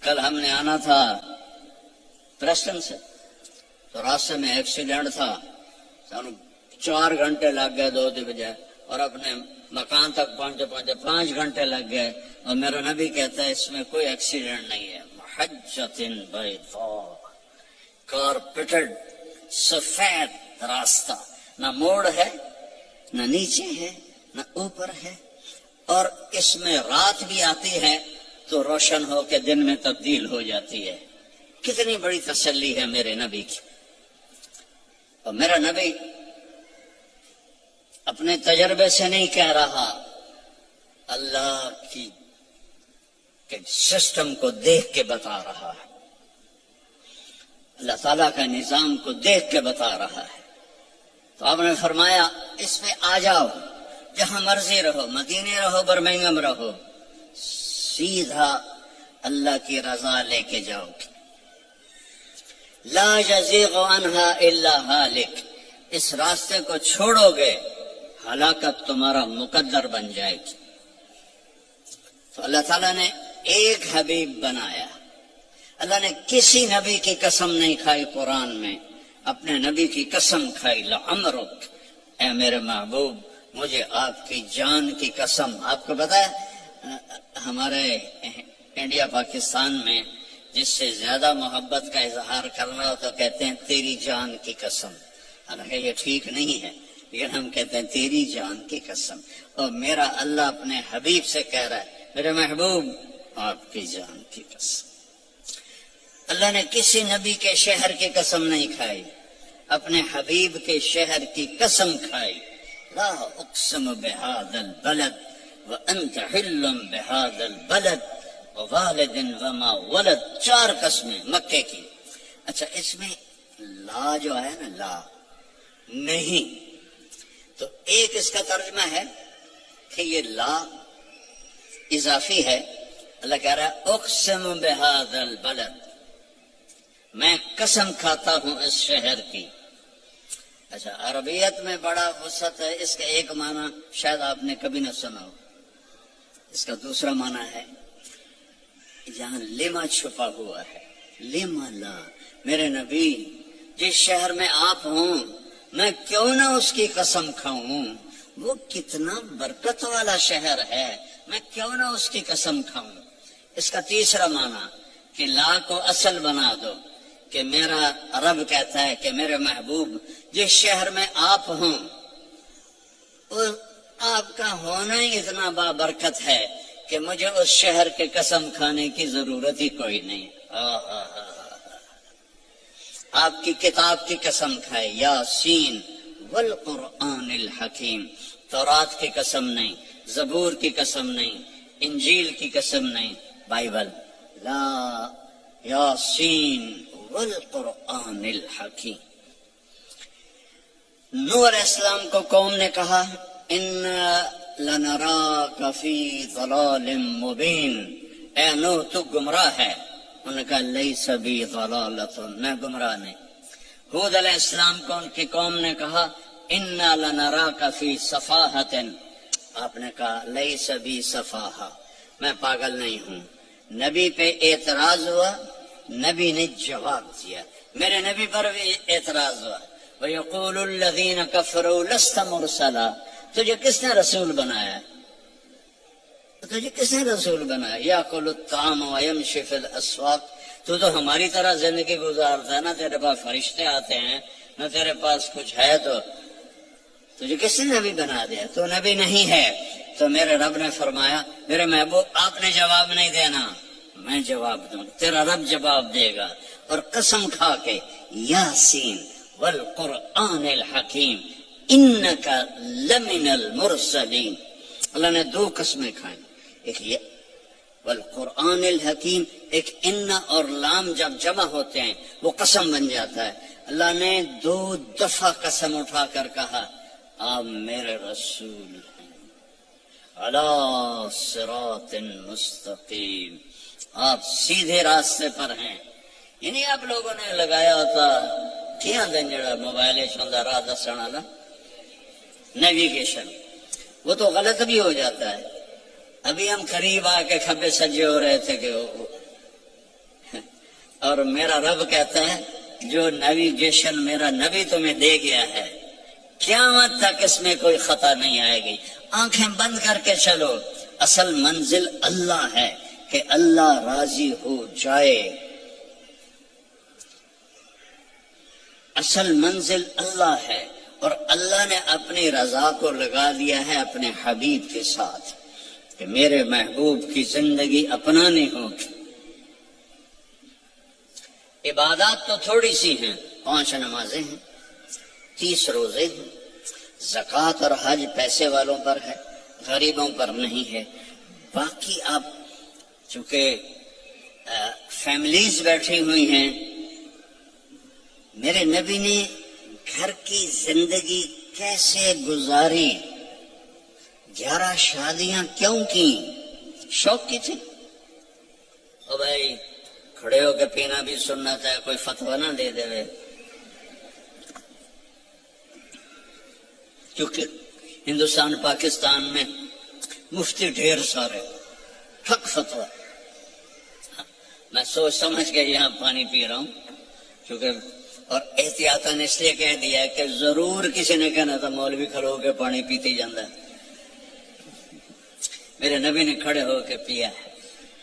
کل ہم نے آنا تھا پریسٹن سے، تو راستے میں ایکسیڈنٹ تھا، 4 گھنٹے لگ گئے 2 کے بجائے، اور اپنے مکان تک پہنچے 5 گھنٹے لگ گئے. اور میرا نبی کہتا ہے اس میں کوئی ایکسیڈنٹ نہیں ہے. محجۃ بیضاء، کارپیٹڈ سفید راستہ، نہ موڑ ہے، نہ نیچے ہے، نہ اوپر ہے. اور اس میں رات بھی آتی ہے تو روشن ہو کے دن میں تبدیل ہو جاتی ہے. کتنی بڑی تسلی ہے میرے نبی کی. اور میرا نبی اپنے تجربے سے نہیں کہہ رہا، اللہ کی سسٹم کو دیکھ کے بتا رہا ہے، اللہ تعالیٰ کا نظام کو دیکھ کے بتا رہا ہے. تو آپ نے فرمایا اس میں آ جاؤ، جہاں مرضی رہو، مدینے رہو، برمنگھم رہو، سیدھا اللہ کی رضا لے کے جاؤ. لا یزیغ عنہا الا ہالک، اس راستے کو چھوڑو گے ہلاکت تمہارا مقدر بن جائے گی. تو اللہ تعالیٰ نے ایک حبیب بنایا. اللہ نے کسی نبی کی قسم نہیں کھائی قرآن میں، اپنے نبی کی قسم کھائی. لعمرک، اے میرے محبوب مجھے آپ کی جان کی قسم. آپ کو پتا ہے ہمارے انڈیا پاکستان میں جس سے زیادہ محبت کا اظہار کرنا ہو تو کہتے ہیں تیری جان کی قسم. حالانکہ یہ ٹھیک نہیں ہے، لیکن ہم کہتے ہیں تیری جان کی قسم. اور میرا اللہ اپنے حبیب سے کہہ رہا ہے میرے محبوب آپ کی جان کی قسم. اللہ نے کسی نبی کے شہر کی قسم نہیں کھائی، اپنے حبیب کے شہر کی قسم کھائی. لا اقسم بہذا البلد وانت حل بہذا البلد ووالد وما ولد. 4 قسمیں مکے کی. اچھا اس میں لا جو ہے نا، لا نہیں، تو ایک اس کا ترجمہ ہے کہ یہ لا اضافی ہے اللہ کہہ رہا ہے اقسم بہذا البلد، میں قسم کھاتا ہوں اس شہر کی۔ اچھا، عربیت میں بڑا وسعت ہے، اس کا ایک معنی شاید آپ نے کبھی نہ سنا ہو، اس کا دوسرا معنی ہے جہاں لما چھپا ہوا ہے، لما لا، میرے نبی جس شہر میں آپ ہوں میں کیوں نہ اس کی قسم کھاؤں، وہ کتنا برکت والا شہر ہے، میں کیوں نہ اس کی قسم کھاؤں۔ اس کا تیسرا معنی کہ لا کو اصل بنا دو، کہ میرا رب کہتا ہے کہ میرے محبوب جس شہر میں آپ ہوں آپ کا ہونا ہی اتنا بابرکت ہے کہ مجھے اس شہر کے قسم کھانے کی ضرورت ہی کوئی نہیں۔ آپ کی کتاب کی قسم کھائے، یاسین والقرآن الحکیم، تورات کی قسم نہیں، زبور کی قسم نہیں، انجیل کی قسم نہیں، بائبل، لا یاسین والقرآن الحکیم۔ نوح علیہ السلام کو قوم نے کہا اِنَّا لَنَرَاكَ فِي ضَلَالٍ مُبِينٍ، اے نوح تو گمراہ ہے۔ انہوں نے کہا لیس بی ضلالۃ، میں گمراہ نہیں۔ ہود علیہ السلام کو ان کی قوم نے کہا اِنَّا لَنَرَاكَ فِي صَفَاحَةٍ، آپ نے کہا لیس بی صفاحہ، میں پاگل نہیں ہوں۔ نبی پہ اعتراض ہوا، نبی نے جواب دیا، میرے نبی پر بھی اعتراض ہوا۔ وَيَقُولُ الَّذِينَ كَفَرُوا لَسْتَ مُرْسَلًا، تجھے کس نے رسول بنایا؟ تجھے کس نے رسول بنایا؟ یَأْكُلُ الطَّعَامَ وَيَمْشِي فِي الْأَسْوَاقِ، تو ہماری طرح زندگی گزارتا ہے، نہ تیرے پاس فرشتے آتے ہیں نہ تیرے پاس کچھ ہے، تو تجھے کس نے نبی بنا دیا؟ تو نبی نہیں ہے۔ تو میرے رب نے فرمایا میرے محبوب آپ نے جواب نہیں دینا، میں جواب دوں، تیرا رب جواب دے گا۔ اور قسم کھا کے یاسین والقرآن الحکیم انک لمن المرسلین، اللہ نے دو قسمیں کھائیں، ایک یہ والقرآن الحکیم، ایک ان اور لام جب جمع ہوتے ہیں وہ قسم بن جاتا ہے۔ اللہ نے دو دفعہ قسم اٹھا کر کہا آپ میرے رسول ہیں، علی صراط مستقیم، آپ سیدھے راستے پر ہیں۔ یعنی آپ لوگوں نے لگایا ہوتا کیا دن جڑا موبائل چوندا راہ دسن والا نیویگیشن، وہ تو غلط بھی ہو جاتا ہے۔ ابھی ہم قریب آ کے کھبے سجے ہو رہے تھے کہ اور میرا رب کہتا ہے جو نیویگیشن میرا نبی تمہیں دے گیا ہے قیامت تک اس میں کوئی خطا نہیں آئے گی، آنکھیں بند کر کے چلو، اصل منزل اللہ ہے کہ اللہ راضی ہو جائے، اصل منزل اللہ ہے، اور اللہ نے اپنی رضا کو لگا دیا ہے اپنے حبیب کے ساتھ کہ میرے محبوب کی زندگی اپنانی ہوگی۔ عبادات تو تھوڑی سی ہیں، 5 نمازیں ہیں، 30 روزے ہیں، زکوٰۃ اور حج پیسے والوں پر ہے، غریبوں پر نہیں ہے۔ باقی آپ چونکہ فیملیز بیٹھی ہوئی ہیں، میرے نبی نے گھر کی زندگی کیسے گزاری، 11 شادیاں کیوں کی؟ شوق کی تھی؟ او بھائی کھڑے ہو کے پینا بھی سنت ہے، کوئی فتویٰ نہ دے دے، کیونکہ ہندوستان پاکستان میں مفتی ڈھیر سارے، ٹھک فتویٰ۔ میں سوچ سمجھ کے یہاں پانی پی رہا ہوں، کیونکہ اور احتیاطاً اس لیے کہہ دیا کہ ضرور کسی نے کہنا تھا مولوی کھڑے ہو کے پانی پیتے جاندہ ہے۔ میرے نبی نے کھڑے ہو کے پیا ہے،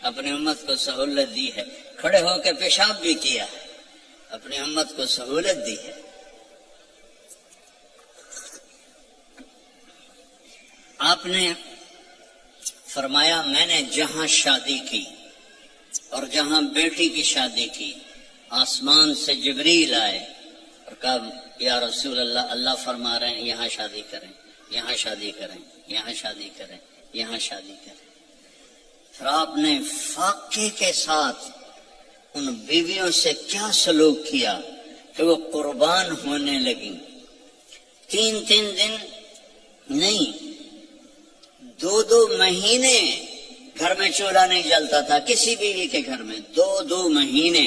اپنی امت کو سہولت دی ہے، کھڑے ہو کے پیشاب بھی کیا ہے، اپنی امت کو سہولت دی ہے۔ آپ نے فرمایا میں نے جہاں شادی کی اور جہاں بیٹی کی شادی کی، آسمان سے جبریل آئے اور کہا یا رسول اللہ، اللہ فرما رہے ہیں یہاں شادی کریں، یہاں شادی کریں، یہاں شادی کریں، یہاں شادی کریں۔ پھر آپ نے فاقے کے ساتھ ان بیویوں سے کیا سلوک کیا کہ وہ قربان ہونے لگی۔ 3 دن نہیں، 2 مہینے گھر میں چولہا نہیں جلتا تھا، کسی بیوی کے گھر میں 2 مہینے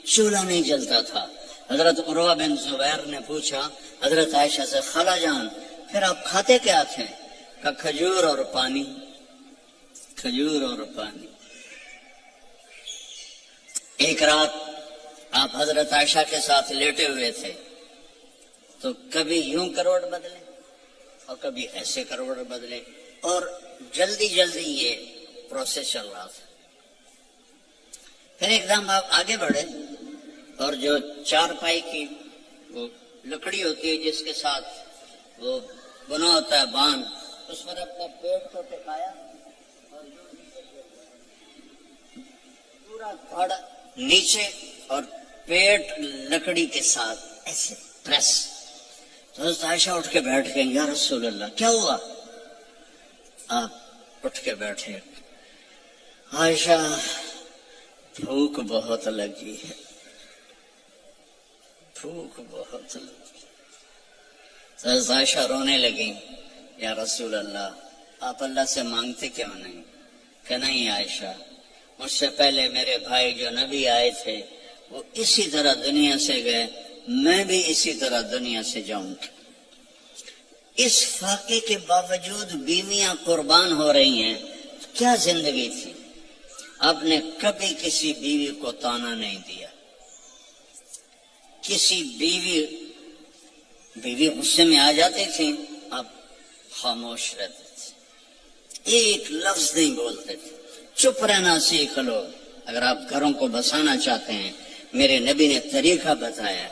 چولہا نہیں جلتا تھا۔ حضرت عروہ بن زبیر نے پوچھا حضرت عائشہ سے، خالہ جان پھر آپ کھاتے کیا تھے؟ کہا کھجور اور پانی، کھجور اور پانی۔ ایک رات آپ حضرت عائشہ کے ساتھ لیٹے ہوئے تھے تو کبھی یوں کروڑ بدلے اور کبھی ایسے کروڑ بدلے، اور جلدی جلدی یہ پروسیس چل رہا تھا۔ پھر ایک دم آپ آگے بڑھے اور جو چارپائی کی وہ لکڑی ہوتی ہے جس کے ساتھ وہ بنا ہوتا ہے باندھ، اس پر اپنے پیٹ کو ٹکایا اور پورا دھڑ نیچے اور پیٹ لکڑی کے ساتھ ایسے پریس۔ تو حضرت عائشہ اٹھ کے بیٹھ گئے، یا رسول اللہ کیا ہوا؟ آپ اٹھ کے بیٹھے، عائشہ بھوک بہت لگی ہے، بھوک بہت لگی۔ حضرت عائشہ رونے لگی، یا رسول اللہ آپ اللہ سے مانگتے کیوں نہیں؟ کہ نہیں عائشہ، مجھ سے پہلے میرے بھائی جو نبی آئے تھے وہ اسی طرح دنیا سے گئے، میں بھی اسی طرح دنیا سے جاؤں گا۔ اس فاقے کے باوجود بیویاں قربان ہو رہی ہیں، کیا زندگی تھی؟ آپ نے کبھی کسی بیوی کو تانا نہیں دیا، کسی بیوی غصے میں آ جاتی تھی آپ خاموش رہتے تھے، ایک لفظ نہیں بولتے تھے، چپ رہنا سیکھ لو۔ اگر آپ گھروں کو بسانا چاہتے ہیں، میرے نبی نے طریقہ بتایا،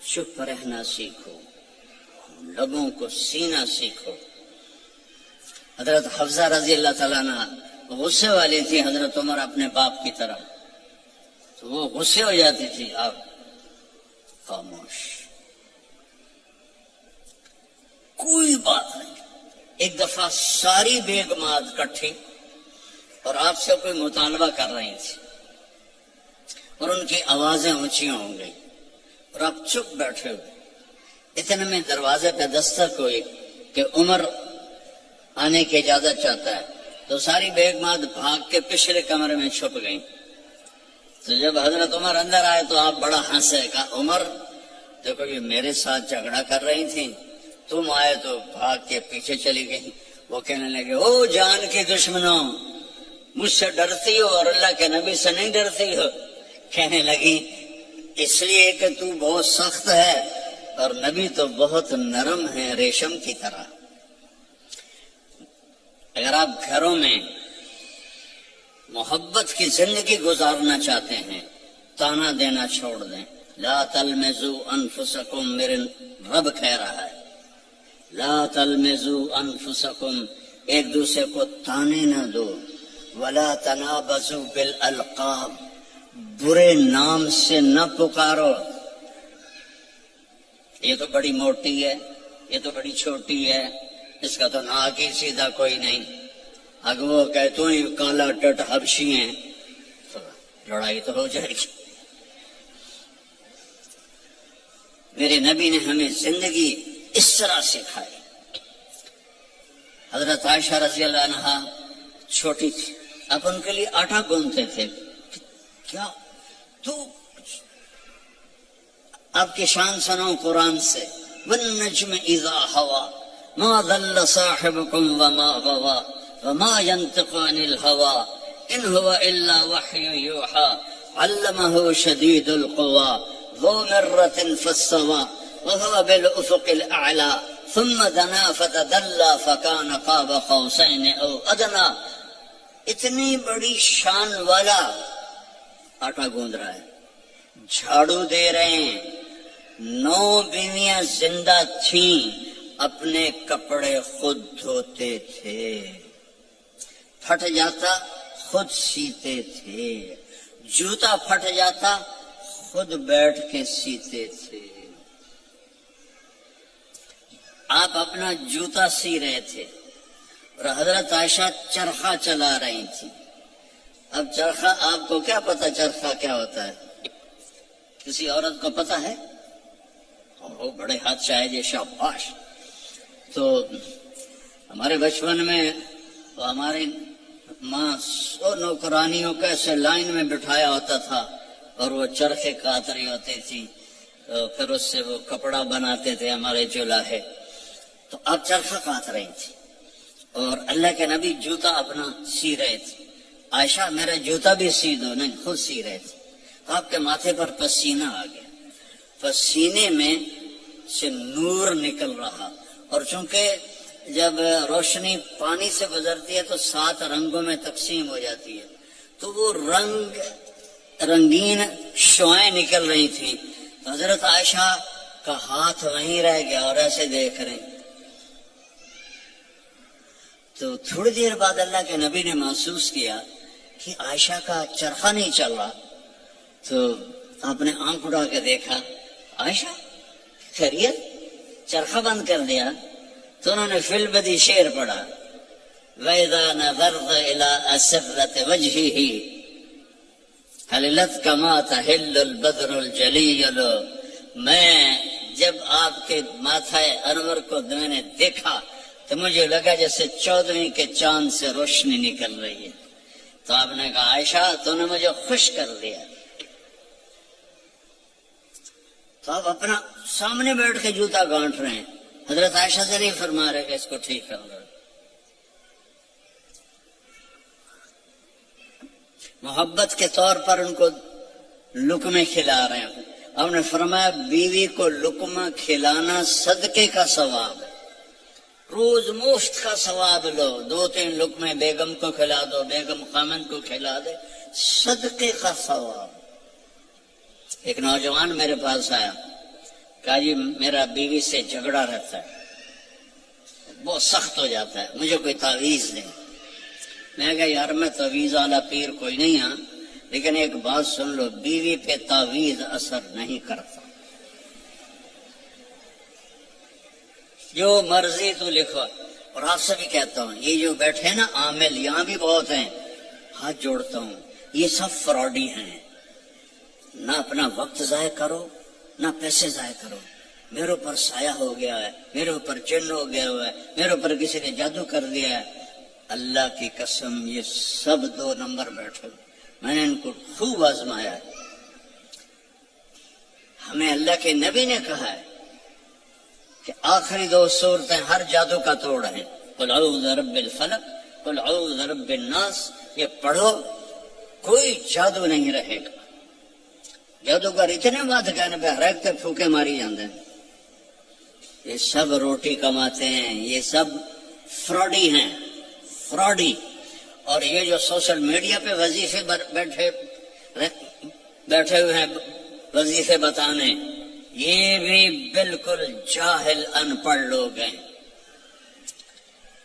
چپ رہنا سیکھو، لبوں کو سینا سیکھو۔ حضرت حفصہ رضی اللہ تعالیٰ عنہ غصے والی تھی حضرت عمر اپنے باپ کی طرح، تو وہ غصے ہو جاتی تھی، آپ خاموش، کوئی بات نہیں۔ ایک دفعہ ساری بیگمات کٹھی اور آپ سے کوئی مطالبہ کر رہی تھی اور ان کی آوازیں اونچی ہو گئی اور آپ چپ بیٹھے ہوئے۔ اتنے میں دروازے پہ دستک ہوئی کہ عمر آنے کی اجازت چاہتا ہے، تو ساری بیگمات بھاگ کے پچھلے کمرے میں چھپ گئیں۔ تو جب حضرت عمر اندر آئے تو آپ بڑا ہنسے، کہا عمر دیکھو یہ میرے ساتھ جھگڑا کر رہی تھی، تم آئے تو بھاگ کے پیچھے چلی گئی۔ وہ کہنے لگے، او جان کے دشمنوں، مجھ سے ڈرتی ہو اور اللہ کے نبی سے نہیں ڈرتی ہو؟ کہنے لگی اس لیے کہ تو بہت سخت ہے اور نبی تو بہت نرم ہے، ریشم کی طرح۔ اگر آپ گھروں میں محبت کی زندگی گزارنا چاہتے ہیں، تانا دینا چھوڑ دیں۔ لا تلمزوا انفسکم، میرے رب کہہ رہا ہے، لا تلمزوا انفسکم، ایک دوسرے کو تانے نہ دو۔ ولا تنابزوا بالالقاب، برے نام سے نہ پکارو، یہ تو بڑی موٹی ہے، یہ تو بڑی چھوٹی ہے، اس کا تو ناک ہی سیدھا کوئی نہیں، اگر وہ کہ تو ہی کالا ٹٹ حبشی ہیں، تو لڑائی تو ہو جائے گی۔ میرے نبی نے ہمیں زندگی اس طرح سکھائی۔ حضرت عائشہ رضی اللہ عنہا چھوٹی تھی، اب ان کے لیے آٹا گوندتے تھے، کیا تو آپ کی شان سناؤ قرآن سے، والنجم اذا ہوا ما ضل صاحبكم وما غوا وما ينطق عن الهوى ان هو الا وحي يوحى علمه شديد القوى ذو مرة فاستوى وهو بالافق الاعلى ثم دنا فتدلى فكان قاب قوسين او ادنى۔ اتنی بڑی شان والا آٹا گوند رہا ہے، جھاڑو دے رہے ہیں۔ 9 بیویاں زندہ تھیں، اپنے کپڑے خود دھوتے تھے، پھٹ جاتا خود سیتے تھے، جوتا پھٹ جاتا خود بیٹھ کے سیتے تھے۔ آپ اپنا جوتا سی رہے تھے اور حضرت عائشہ چرخہ چلا رہی تھی۔ اب چرخہ، آپ کو کیا پتا چرخہ کیا ہوتا ہے؟ کسی عورت کو پتا ہے؟ وہ بڑے ہاتھ شاید یہ شاباش۔ تو ہمارے بچپن میں تو ہماری ماں 100 نوکرانیوں کو ایسے لائن میں بٹھایا ہوتا تھا اور وہ چرخے کاٹ رہی ہوتی تھی، پھر اس سے وہ کپڑا بناتے تھے ہمارے جولاہے، تو اب چرخہ کاٹ رہی تھی اور اللہ کے نبی جوتا اپنا سی رہے تھے۔ عائشہ میرا جوتا بھی سی دو، نہیں خود سی رہے تھے، تو آپ کے ماتھے پر پسینہ آ گیا، پسینے میں سے نور نکل رہا، اور چونکہ جب روشنی پانی سے گزرتی ہے تو 7 رنگوں میں تقسیم ہو جاتی ہے، تو وہ رنگین شعائیں نکل رہی تھی، تو حضرت عائشہ کا ہاتھ وہیں رہ گیا اور ایسے دیکھ رہے ہیں۔ تو تھوڑی دیر بعد اللہ کے نبی نے محسوس کیا کہ عائشہ کا چرخہ نہیں چل رہا، تو آپ نے آنکھ اٹھا کے دیکھا، عائشہ خیریت؟ چرخہ بند کر دیا؟ تو انہوں نے فی البدی شعر پڑھا، وَإِذَا نَظَرْتَ إِلَىٰ أَسِرَّةِ وَجْهِهِ حَلِلَتْ كَمَا تَحِلُّ الْبَدْرُ الْجَلِيُّ۔ میں جب آپ کے ماتھے انور کو میں نے دیکھا تو مجھے لگا جیسے 14ویں کے چاند سے روشنی نکل رہی ہے۔ تو آپ نے کہا عائشہ تو نے مجھے خوش کر دیا۔ تو آپ اپنا سامنے بیٹھ کے جوتا گانٹ رہے ہیں، حضرت عائشہ سے نہیں فرما رہے کہ اس کو ٹھیک کر دو۔ محبت کے طور پر ان کو لقمے کھلا رہے ہیں۔ آپ نے فرمایا بیوی کو لقمہ کھلانا صدقے کا ثواب ہے، روز مفت کا ثواب لو، 2-3 لقمے بیگم کو کھلا دو، بیگم خامن کو کھلا دے، صدقے کا ثواب۔ ایک نوجوان میرے پاس آیا، کہا جی میرا بیوی سے جھگڑا رہتا ہے، بہت سخت ہو جاتا ہے، مجھے کوئی تعویذ دیں۔ میں کہا یار میں تعویذ والا پیر کوئی نہیں ہاں، لیکن ایک بات سن لو، بیوی پہ تعویذ اثر نہیں کرتا، جو مرضی تو لکھو۔ اور آپ سے بھی کہتا ہوں، یہ جو بیٹھے نا عامل یہاں بھی بہت ہیں، ہاتھ جوڑتا ہوں، یہ سب فراڈی ہیں، نہ اپنا وقت ضائع کرو نہ پیسے ضائع کرو۔ میرے اوپر سایہ ہو گیا ہے، میرے اوپر جن ہو گیا ہوا ہے، میرے اوپر کسی نے جادو کر دیا ہے، اللہ کی قسم یہ سب 2 نمبر بیٹھے، میں نے ان کو خوب آزمایا ہے۔ ہمیں اللہ کے نبی نے کہا ہے کہ آخری 2 صورتیں ہر جادو کا توڑ ہیں، قل اعوذ برب الفلق قل اعوذ برب الناس، یہ پڑھو کوئی جادو نہیں رہے گا۔ جادوگر اتنے بات کہنے پہ ہر ایک تے پھوکے ماری جاندے ہیں، یہ سب روٹی کماتے ہیں، یہ سب فراڈی ہیں، فراڈی۔ اور یہ جو سوشل میڈیا پہ وظیفے بیٹھے ہوئے ہیں وظیفے بتانے، یہ بھی بالکل جاہل ان پڑھ لوگ ہیں۔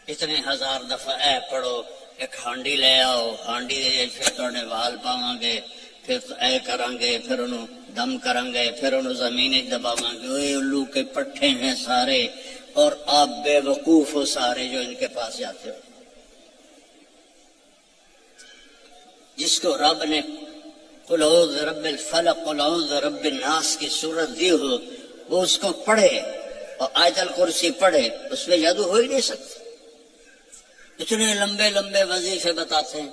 اتنے 1000 دفعہ اے پڑھو، ایک ہانڈی لے آؤ، ہانڈی دے پھر توڑے وال پاواں گے، پھر اے کریں گے، پھر انہوں دم کریں گے، پھر انہوں زمین دباواں گے، اے الو کے پٹھے ہیں سارے، اور آپ بے وقوف ہو سارے جو ان کے پاس جاتے ہو۔ جس کو رب نے قل اعوذ برب الفلق قل اعوذ برب الناس کی صورت دی ہو، وہ اس کو پڑھے اور آیت الکرسی پڑھے، اس میں جادو ہو ہی نہیں سکتا۔ اتنے لمبے لمبے وظیفے بتاتے ہیں۔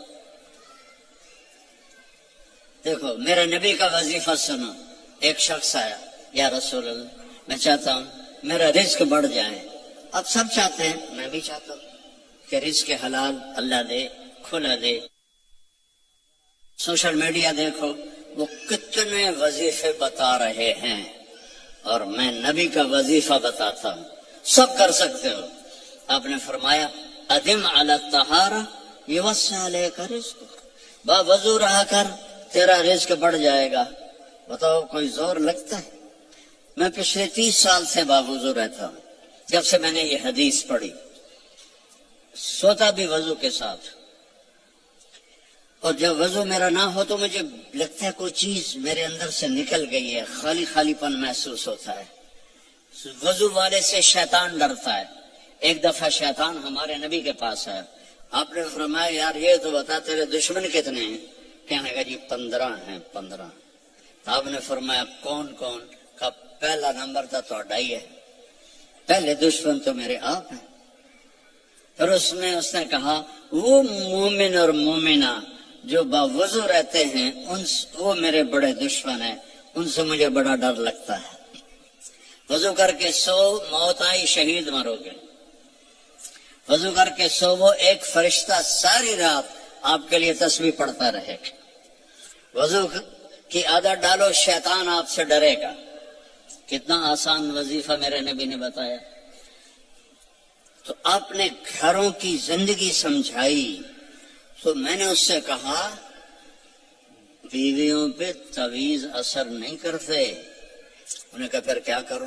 دیکھو میرے نبی کا وظیفہ سنو، ایک شخص آیا، یا رسول اللہ میں چاہتا ہوں میرا رزق بڑھ جائے۔ اب سب چاہتے ہیں، میں بھی چاہتا ہوں کہ رزق حلال اللہ دے، کھلا دے۔ سوشل میڈیا دیکھو، وہ کتنے وظیفے بتا رہے ہیں، اور میں نبی کا وظیفہ بتاتا ہوں، سب کر سکتے ہو۔ آپ نے فرمایا ادم علی الطہارہ یوسع علیک رزق، با وضو رہا کر تیرا رزق بڑھ جائے گا۔ بتاؤ کوئی زور لگتا ہے؟ میں پچھلے 30 سال سے باوضو رہتا ہوں، جب سے میں نے یہ حدیث پڑھی، سوتا بھی وضو کے ساتھ، اور جب وضو میرا نہ ہو تو مجھے لگتا ہے کوئی چیز میرے اندر سے نکل گئی ہے، خالی خالی پن محسوس ہوتا ہے۔ وضو والے سے شیطان ڈرتا ہے۔ ایک دفعہ شیطان ہمارے نبی کے پاس آیا، آپ نے فرمایا یار یہ تو بتا تیرے دشمن کتنے ہیں؟ کہنے لگا جی 15 ہیں 15۔ آپ نے فرمایا کون کون؟ کا پہلا نمبر تھا تو ہی ہے، پہلے دشمن تو میرے آپ ہیں، پھر اس نے کہا وہ مومن اور مومنہ جو باوضو رہتے ہیں وہ میرے بڑے دشمن ہیں، ان سے مجھے بڑا ڈر لگتا ہے۔ وضو کر کے سو، موت آئی شہید مرو گے۔ وضو کر کے سو، وہ ایک فرشتہ ساری رات آپ کے لیے تسبیح پڑھتا رہے گا۔ وضو کی عادت ڈالو، شیطان آپ سے ڈرے گا۔ کتنا آسان وظیفہ میرے نبی نے بتایا۔ تو آپ نے گھروں کی زندگی سمجھائی، تو میں نے اس سے کہا بیویوں پہ تعویذ اثر نہیں کرتے۔ انہوں نے کہا پھر کیا کرو؟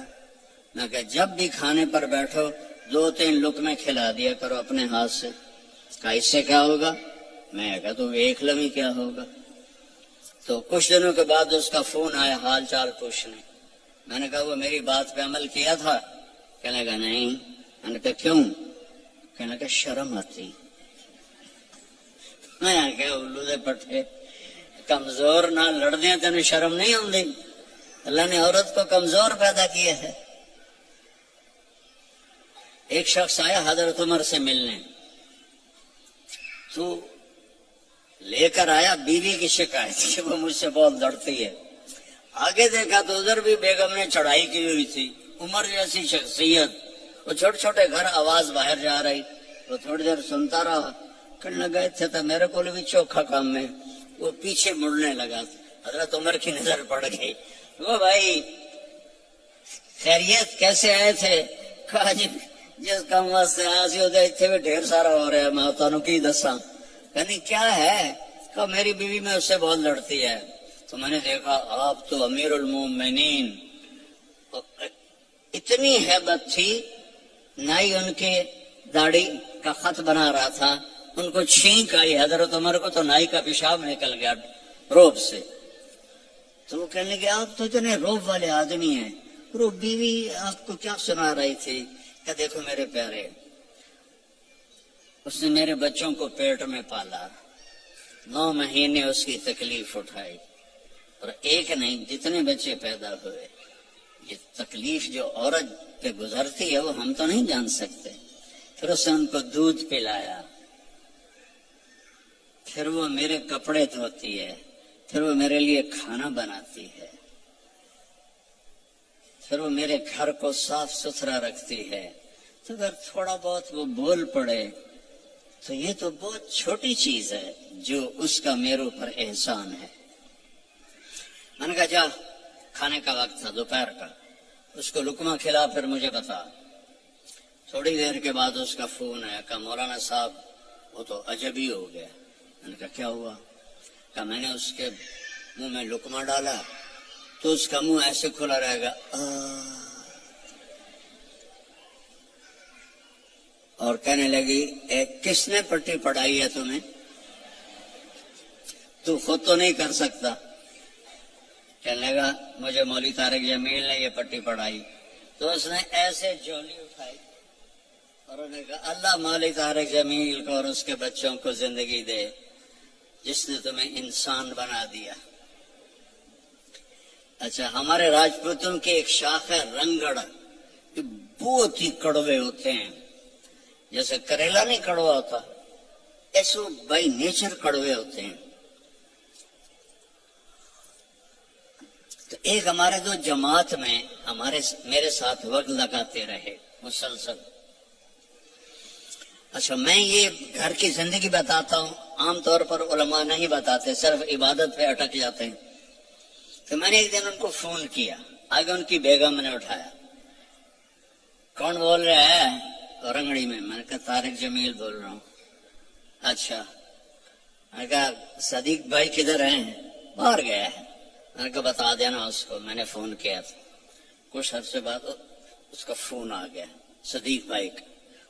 میں کہا جب بھی کھانے پر بیٹھو 2-3 لقمے کھلا دیا کرو اپنے ہاتھ سے۔ کہا اس سے کیا ہوگا؟ میں کہا تو ایک لمحی کیا ہوگا؟ تو کچھ دنوں کے بعد اس کا فون آیا حال چال پوچھنے۔ میں نے کہا وہ میری بات پہ عمل کیا تھا؟ کہنے لگا نہیں۔ میں نے کہا کیوں؟ کہنے لگا شرم آتی۔ میں کہا الو دے پٹھے، کمزور نہ لڑ دیں تینوں شرم نہیں آتی؟ اللہ نے عورت کو کمزور پیدا کیا ہے۔ ایک شخص آیا حضرت عمر سے ملنے، تو لے کر آیا بیوی کی شکایت کہ وہ مجھ سے بہت لڑتی ہے۔ آگے دیکھا تو ادھر بھی بیگم نے چڑھائی کی ہوئی تھی، عمر جیسی شخصیت، وہ چھوٹے چھوٹے گھر، آواز باہر جا رہی۔ وہ تھوڑی دیر سنتا رہا، کہنے لگا تھے تو میرے کو بھی چوکھا کام میں۔ وہ پیچھے مڑنے لگا، حضرت عمر کی نظر پڑ گئی۔ وہ بھائی خیریت کیسے آئے تھے؟ کہا جی جس کام واسطے آسی ہوتے اتنے بھی ڈھیر سارا ہو رہا ہے، میں تمہیں کی دساں؟ یعنی کیا ہے؟ کہا میری بیوی میں اس سے بہت لڑتی ہے۔ تو میں نے دیکھا آپ تو امیر المومنین، اتنی ہیبت تھی، نائی ان کے داڑھی کا خط بنا رہا تھا، ان کو چھینک آئی حضرت عمر کو، تو نائی کا پیشاب نکل گیا روب سے۔ تو وہ کہنے لگے آپ تو اتنے روب والے آدمی ہیں، وہ بیوی آپ کو کیا سنا رہی تھی؟ کہ دیکھو میرے پیارے، اس نے میرے بچوں کو پیٹ میں پالا، 9 مہینے اس کی تکلیف اٹھائی، اور ایک نہیں جتنے بچے پیدا ہوئے، یہ تکلیف جو عورت پہ گزرتی ہے وہ ہم تو نہیں جان سکتے۔ پھر اس نے ان کو دودھ پلایا، پھر وہ میرے کپڑے دھوتی ہے، پھر وہ میرے لیے کھانا بناتی ہے، پھر وہ میرے گھر کو صاف ستھرا رکھتی ہے۔ تو اگر تھوڑا بہت وہ بول پڑے تو یہ تو بہت چھوٹی چیز ہے جو اس کا میرے اوپر احسان ہے۔ میں نے کہا جا، کھانے کا وقت تھا دوپہر کا، اس کو لقمہ کھلا پھر مجھے بتا۔ تھوڑی دیر کے بعد اس کا فون آیا، کہا مولانا صاحب وہ تو عجب ہی ہو گیا۔ میں نے کہا کیا ہوا؟ کہا میں نے اس کے منہ میں لقمہ ڈالا تو اس کا منہ ایسے کھلا رہے گا، اور کہنے لگی کس نے پٹی پڑھائی ہے تمہیں؟ تو خود تو نہیں کر سکتا۔ کہنے لگا مجھے مولوی طارق جمیل نے یہ پٹی پڑھائی۔ تو اس نے ایسے جھولی اٹھائی اور انہوں نے کہا اللہ مولوی طارق جمیل کو اور اس کے بچوں کو زندگی دے جس نے تمہیں انسان بنا دیا۔ اچھا، ہمارے راجپوتوں کی ایک شاخ ہے رنگڑ، بہت ہی کڑوے ہوتے ہیں، جیسے کریلا نہیں کڑوا ہوتا، ایسے بائی نیچر کڑوے ہوتے ہیں۔ تو ایک ہمارے دو جماعت میں میرے ساتھ وقت لگاتے رہے مسلسل۔ اچھا، میں یہ گھر کی زندگی بتاتا ہوں، عام طور پر علماء نہیں بتاتے، صرف عبادت پہ اٹک جاتے ہیں۔ تو میں نے ایک دن ان کو فون کیا، آگے ان کی بیگم نے اٹھایا، کون بول رہا ہے؟ رنگڑی میں۔ میں نے کہا طارق جمیل بول رہا ہوں۔ اچھا، میں نے کہا صدیق بھائی کدھر ہیں؟ باہر گیا ہے۔ میں نے کہا بتا دینا اس کو میں نے فون کیا تھا۔ کچھ عرصے بعد اس کا فون آ گیا صدیق بھائی کا،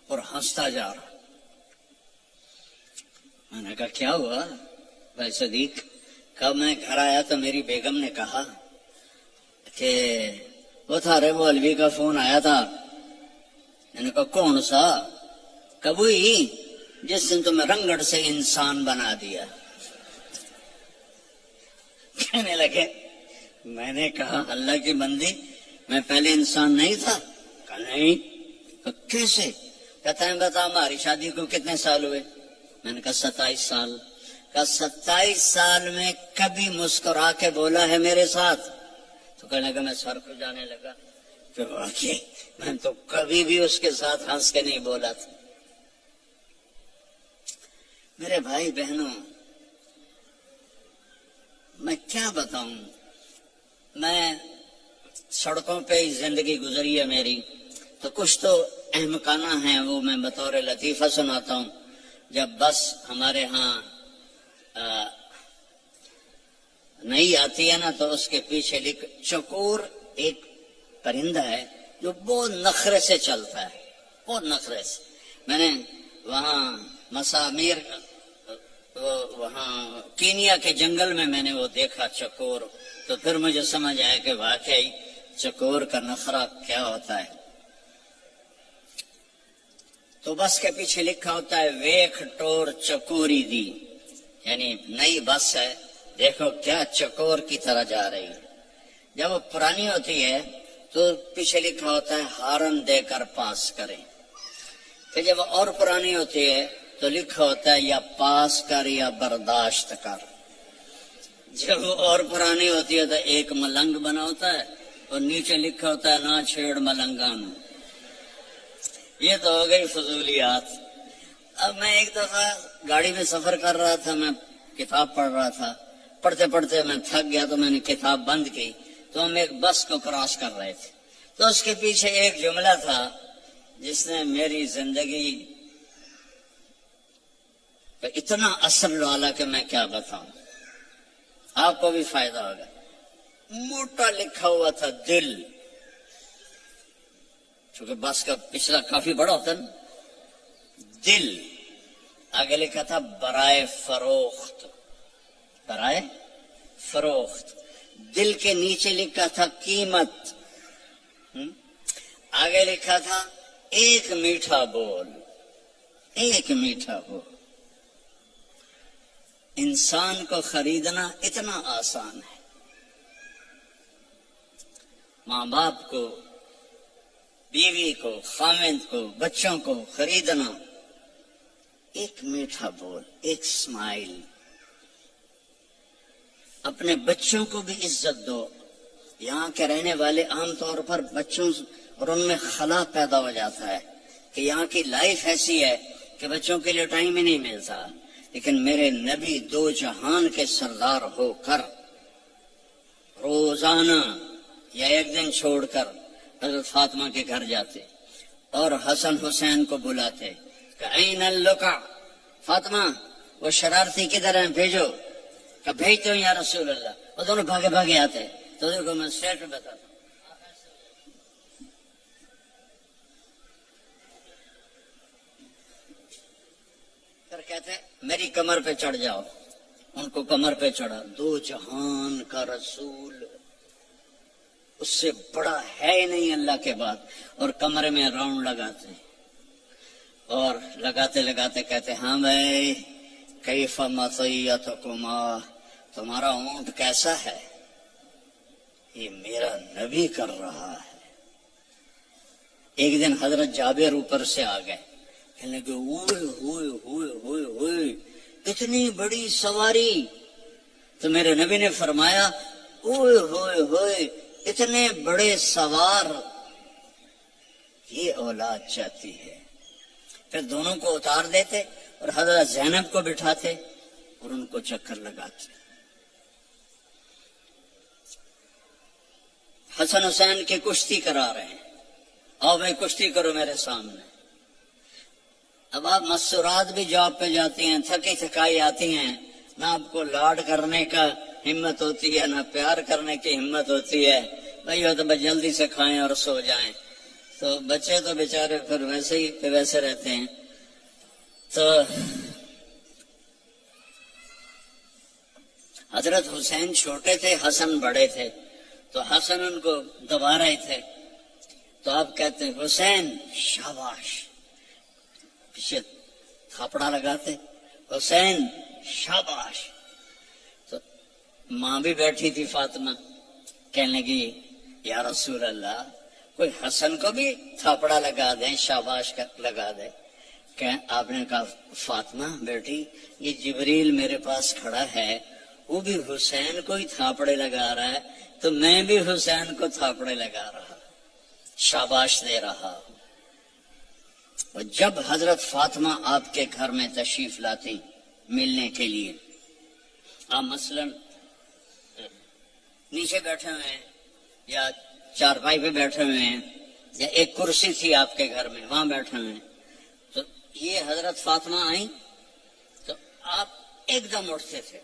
اور ہنستا جا رہا۔ میں نے کہا کیا ہوا بھائی صدیق؟ کب میں گھر آیا تو میری بیگم نے کہا کہ وہ تھا رے مولوی کا فون آیا تھا۔ میں نے کہا کون سا؟ کب ہوئی جس دن تمہیں رنگڑ سے انسان بنا دیا۔ کہنے لگے، میں نے کہا اللہ کی بندی میں پہلے انسان نہیں تھا؟ کہا نہیں۔ کیسے؟ کہتا ہے بتا ہماری شادی کو کتنے سال ہوئے؟ میں نے کہا 27 سال. کہا 27 سال میں کبھی مسکرا کے بولا ہے میرے ساتھ؟ تو کہنے لگا میں سر کو جانے لگا کہ واقعی میں تو کبھی بھی اس کے ساتھ ہنس کے نہیں بولا تھا. میرے بھائی بہنوں، میں کیا بتاؤں، میں سڑکوں پہ ہی زندگی گزری ہے میری، تو کچھ تو احمقانہ ہیں وہ میں بطور لطیفہ سناتا ہوں. جب بس ہمارے ہاں نہیں آتی ہے نا تو اس کے پیچھے لکھ چکور ایک پرندہ ہے جو بہت نخرے سے چلتا ہے، بہت نخرے سے. میں نے وہاں مسامیر وہاں کینیا کے جنگل میں نے وہ دیکھا چکور، تو پھر مجھے سمجھ آیا کہ واقعی چکور کا نخرہ کیا ہوتا ہے. تو بس کے پیچھے لکھا ہوتا ہے ویکھ ٹور چکوری دی، یعنی نئی بس ہے، دیکھو کیا چکور کی طرح جا رہی ہے. جب وہ پرانی ہوتی ہے تو پیچھے لکھا ہوتا ہے ہارن دے کر پاس کریں. پھر جب اور پرانی ہوتی ہے تو لکھا ہوتا ہے یا پاس کر یا برداشت کر. جب وہ اور پرانی ہوتی ہے تو ایک ملنگ بنا ہوتا ہے اور نیچے لکھا ہوتا ہے نہ چھیڑ ملنگان. یہ تو ہو گئی فضولیات. اب میں ایک دفعہ گاڑی میں سفر کر رہا تھا، میں کتاب پڑھ رہا تھا، پڑھتے پڑھتے میں تھک گیا تو میں نے کتاب بند کی. تو ہم ایک بس کو کراس کر رہے تھے، تو اس کے پیچھے ایک جملہ تھا جس نے میری زندگی پہ اتنا اثر ڈالا کہ میں کیا بتاؤں، آپ کو بھی فائدہ ہوگا. موٹا لکھا ہوا تھا دل، چونکہ بس کا پچھلا کافی بڑا ہوتا ہے نا، دل. آگے لکھا تھا برائے فروخت، برائے فروخت. دل کے نیچے لکھا تھا قیمت. آگے لکھا تھا ایک میٹھا بول، ایک میٹھا بول. انسان کو خریدنا اتنا آسان ہے. ماں باپ کو، بیوی کو، خاوند کو، بچوں کو خریدنا ایک میٹھا بول، ایک سمائل. اپنے بچوں کو بھی عزت دو. یہاں کے رہنے والے عام طور پر بچوں اور ان میں خلا پیدا ہو جاتا ہے کہ یہاں کی لائف ایسی ہے کہ بچوں کے لیے ٹائم ہی نہیں ملتا. لیکن میرے نبی دو جہان کے سردار ہو کر روزانہ یا ایک دن چھوڑ کر حضرت فاطمہ کے گھر جاتے اور حسن حسین کو بلاتے کہ این اللقع، فاطمہ وہ شرارتی کدھر ہیں، بھیجو. کہ بھیجتے ہوں یا رسول اللہ. وہ دونوں بھاگے بھاگے آتے. تو دیکھو میں اسٹیٹ میں بتاتا ہوں. پھر کہتے میری کمر پہ چڑھ جاؤ. ان کو کمر پہ چڑھا. دو جہان کا رسول، اس سے بڑا ہے ہی نہیں اللہ کے بعد. اور کمرے میں راؤنڈ لگاتے اور لگاتے لگاتے کہتے ہاں بھائی کیف مطیتکما، تمہارا اونٹ کیسا ہے؟ یہ میرا نبی کر رہا ہے. ایک دن حضرت جابر اوپر سے آ گئے، کہنے لگے ہوئے ہوئے ہوئے ہوئے ہوئے اتنی بڑی سواری. تو میرے نبی نے فرمایا ہوئے ہوئے ہوئے اتنے بڑے سوار یہ اولاد چاہتی ہے. پھر دونوں کو اتار دیتے اور حضرت زینب کو بٹھاتے اور ان کو چکر لگاتے. حسن حسین کی کشتی کرا رہے ہیں، آؤ بھائی کشتی کرو میرے سامنے. اب آپ مسورات بھی جاب پہ جاتی ہیں، تھکی تھکائی آتی ہیں، نہ آپ کو لاڈ کرنے کا ہمت ہوتی ہے نہ پیار کرنے کی ہمت ہوتی ہے. بھائی ہو تو بس جلدی سے کھائیں اور سو جائیں. تو بچے تو بیچارے پھر ویسے ہی پہ ویسے رہتے ہیں. تو حضرت حسین چھوٹے تھے، حسن بڑے تھے. تو حسن ان کو دبا رہے تھے تو آپ کہتے حسین شاباش، پیچھے تھاپڑا لگاتے حسین شاباش. تو ماں بھی بیٹھی تھی فاطمہ، کہنے لگی یا رسول اللہ کوئی حسن کو بھی تھاپڑا لگا دیں، شاباش لگا دیں. کہ آپ نے کہا فاطمہ بیٹی یہ جبریل میرے پاس کھڑا ہے، وہ بھی حسین کو ہی تھاپڑے لگا رہا ہے، تو میں بھی حسین کو تھاپڑے لگا رہا، شاباش دے رہا. اور جب حضرت فاطمہ آپ کے گھر میں تشریف لاتی ملنے کے لیے، آپ مثلاً نیچے بیٹھے ہوئے ہیں یا چارپائی پہ بیٹھے ہوئے ہیں یا ایک کرسی تھی آپ کے گھر میں وہاں بیٹھے ہوئے ہیں، تو یہ حضرت فاطمہ آئیں تو آپ ایک دم اٹھتے تھے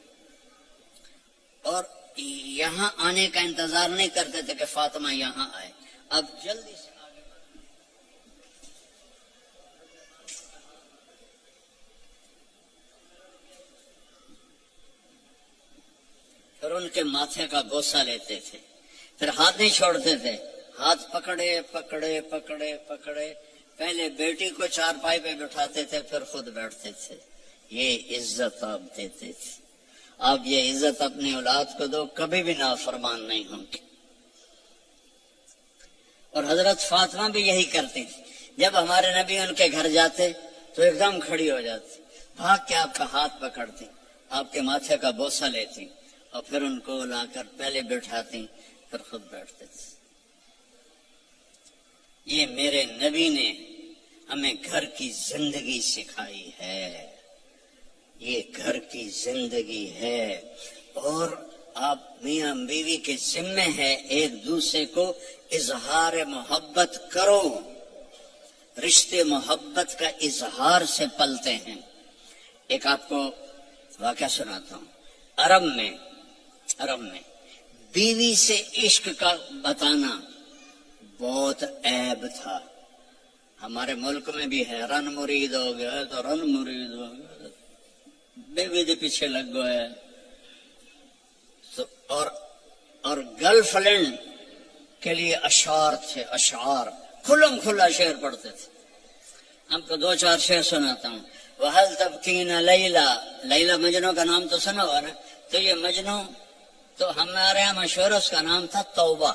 اور یہاں آنے کا انتظار نہیں کرتے تھے کہ فاطمہ یہاں آئے، اب جلدی سے آگے پھر ان کے ماتھے کا بوسہ لیتے تھے، پھر ہاتھ نہیں چھوڑتے تھے، ہاتھ پکڑے پکڑے پکڑے پکڑے، پہلے بیٹی کو چارپائی پہ بٹھاتے تھے پھر خود بیٹھتے تھے. یہ عزت آپ دیتے تھے. آپ یہ عزت اپنی اولاد کو دو، کبھی بھی نافرمان نہیں ہوں گے. اور حضرت فاطمہ بھی یہی کرتی تھی، جب ہمارے نبی ان کے گھر جاتے تو ایک دم کھڑی ہو جاتی، بھاگ کے آپ کا ہاتھ پکڑتی، آپ کے ماتھے کا بوسہ لیتی اور پھر ان کو لا کر پہلے بٹھاتی پھر خود بیٹھتے تھے. یہ میرے نبی نے ہمیں گھر کی زندگی سکھائی ہے، یہ گھر کی زندگی ہے. اور آپ میاں بیوی کے ذمے ہے ایک دوسرے کو اظہار محبت کرو، رشتے محبت کا اظہار سے پلتے ہیں. ایک آپ کو واقعہ سناتا ہوں. عرب میں بیوی سے عشق کا بتانا بہت عیب تھا. ہمارے ملک میں بھی ہے، رن مرید ہو گیا تو رن مرید ہو گیا، بیوی کے پیچھے لگ گئے. تو اور گرل فرینڈ کے لیے اشعار تھے، اشعار کھلم کھلا شعر پڑھتے تھے. ہم کو دو چار شعر سناتا ہوں. وَهَلْ تَبْكِينَ لَيْلَا، لیلا مجنو کا نام تو سنا ہوا نا. تو یہ مجنو تو ہمارے یہاں مشہور، اس کا نام تھا توبہ.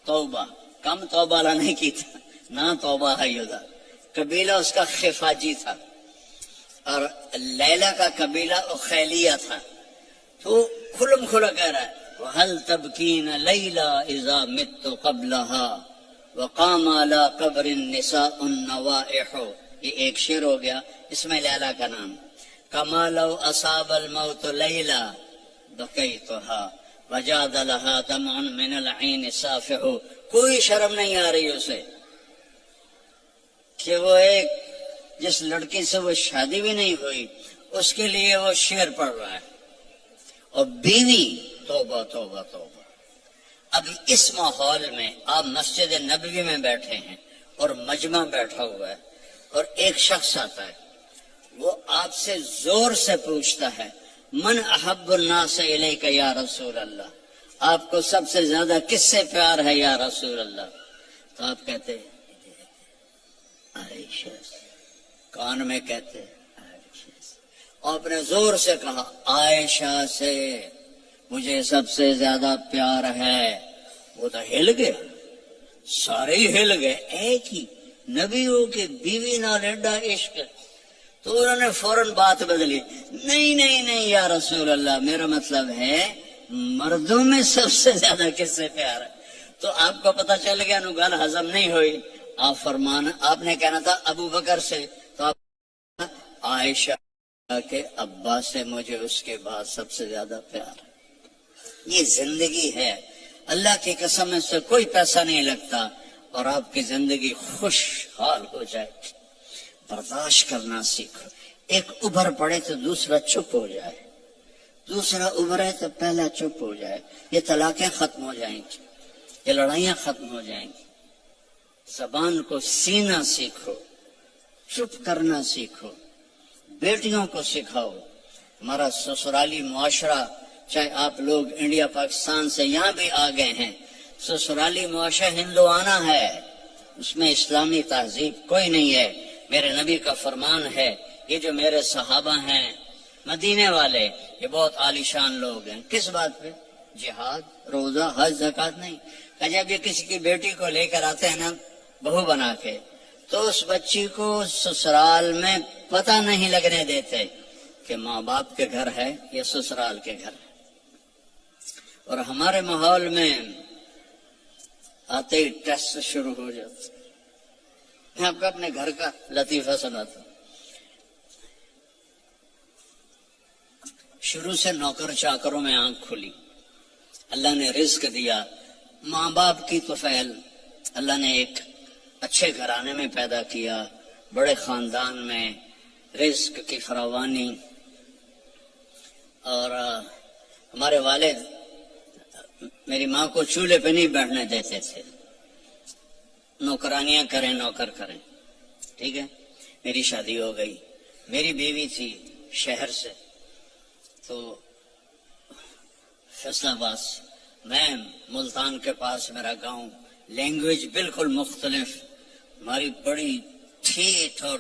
توبہ کم توبہ لا نہیں کی تھا، نہ توبہ ہے یودا. قبیلہ اس کا خفاجی تھا اور لیلا کا قبیلہ اخیلیہ تھا. تو کھلم کھلا کہہ رہا ہے وَهَلْ تَبْكِينَ لَيْلَا إِذَا مِتُّ قَبْلَهَا وَقَامَ عَلَى قَبْرِ النِّسَاءُ النَّوَائِحُ. یہ ایک شعر ہو گیا، اس میں لیلا کا نام. كَمَا لَوْ أَصَابَ الْمَوْتُ لَيْلَا بَكَيْتُهَا وَجَادَ لَهَا دَمْعٌ مِّنَ الْعَيْنِ صَافِحُ. کوئی شرم نہیں آ رہی اسے کہ وہ ایک جس لڑکی سے وہ شادی بھی نہیں ہوئی اس کے لیے وہ شعر پڑھ رہا ہے. اور بیوی توبہ توبہ توبہ. اب اس ماحول میں آپ مسجد نبوی میں بیٹھے ہیں اور مجمع بیٹھا ہوا ہے اور ایک شخص آتا ہے، وہ آپ سے زور سے پوچھتا ہے من احب الناس الیک یا رسول اللہ، آپ کو سب سے زیادہ کس سے پیار ہے یا رسول اللہ؟ تو آپ کہتے عائشہ سے. کان میں کہتے عائشہ سے. آپ نے زور سے کہا عائشہ سے مجھے سب سے زیادہ پیار ہے. وہ تو ہل گیا، سارے ہی ہل گئے. ایک ہی نبیوں کے بیوی نہ لیڈا عشق. تو انہوں نے فوراً بات بدلی، نہیں نہیں نہیں یا رسول اللہ، میرا مطلب ہے مردوں میں سب سے زیادہ کس سے پیار ہے. تو آپ کو پتا چل گیا نو گل ہضم نہیں ہوئی. آپ فرمانا، آپ نے کہنا تھا ابو بکر سے، تو آپ عائشہ کے ابا سے مجھے اس کے بعد سب سے زیادہ پیار ہے. یہ زندگی ہے. اللہ کی قسم اس سے کوئی پیسہ نہیں لگتا اور آپ کی زندگی خوشحال ہو جائے. برداشت کرنا سیکھو. ایک ابھر پڑے تو دوسرا چپ ہو جائے، دوسرا ابھرے تو پہلا چپ ہو جائے. یہ طلاقیں ختم ہو جائیں گی، یہ لڑائیاں ختم ہو جائیں گی. زبان کو سینا سیکھو، چپ کرنا سیکھو. بیٹیوں کو سکھاؤ. ہمارا سسرالی معاشرہ، چاہے آپ لوگ انڈیا پاکستان سے یہاں بھی آ گئے ہیں، سسرالی معاشرہ ہندوانہ ہے، اس میں اسلامی تہذیب کوئی نہیں ہے. میرے نبی کا فرمان ہے، یہ جو میرے صحابہ ہیں مدینے والے، یہ بہت عالیشان لوگ ہیں. کس بات پہ؟ جہاد، روزہ، حج، زکوٰۃ نہیں. کہ جب یہ کسی کی بیٹی کو لے کر آتے ہیں نا بہو بنا کے، تو اس بچی کو سسرال میں پتہ نہیں لگنے دیتے کہ ماں باپ کے گھر ہے یا سسرال کے گھر ہے۔ اور ہمارے ماحول میں آتے ہی ٹیسٹ شروع ہو جاتے۔ میں آپ کو اپنے گھر کا لطیفہ سناتا ہوں۔ شروع سے نوکر چاکروں میں آنکھ کھلی، اللہ نے رزق دیا، ماں باپ کی تو فعل، اللہ نے ایک اچھے گھرانے میں پیدا کیا، بڑے خاندان میں، رزق کی فراوانی۔ اور ہمارے والد میری ماں کو چولہے پہ نہیں بیٹھنے دیتے تھے، نوکرانیاں کریں نوکر کریں، ٹھیک ہے۔ میری شادی ہو گئی، میری بیوی تھی شہر سے، تو فیصلہ آباد، میں ملتان کے پاس میرا گاؤں، لینگویج بالکل مختلف، ہماری بڑی ٹھیٹ اور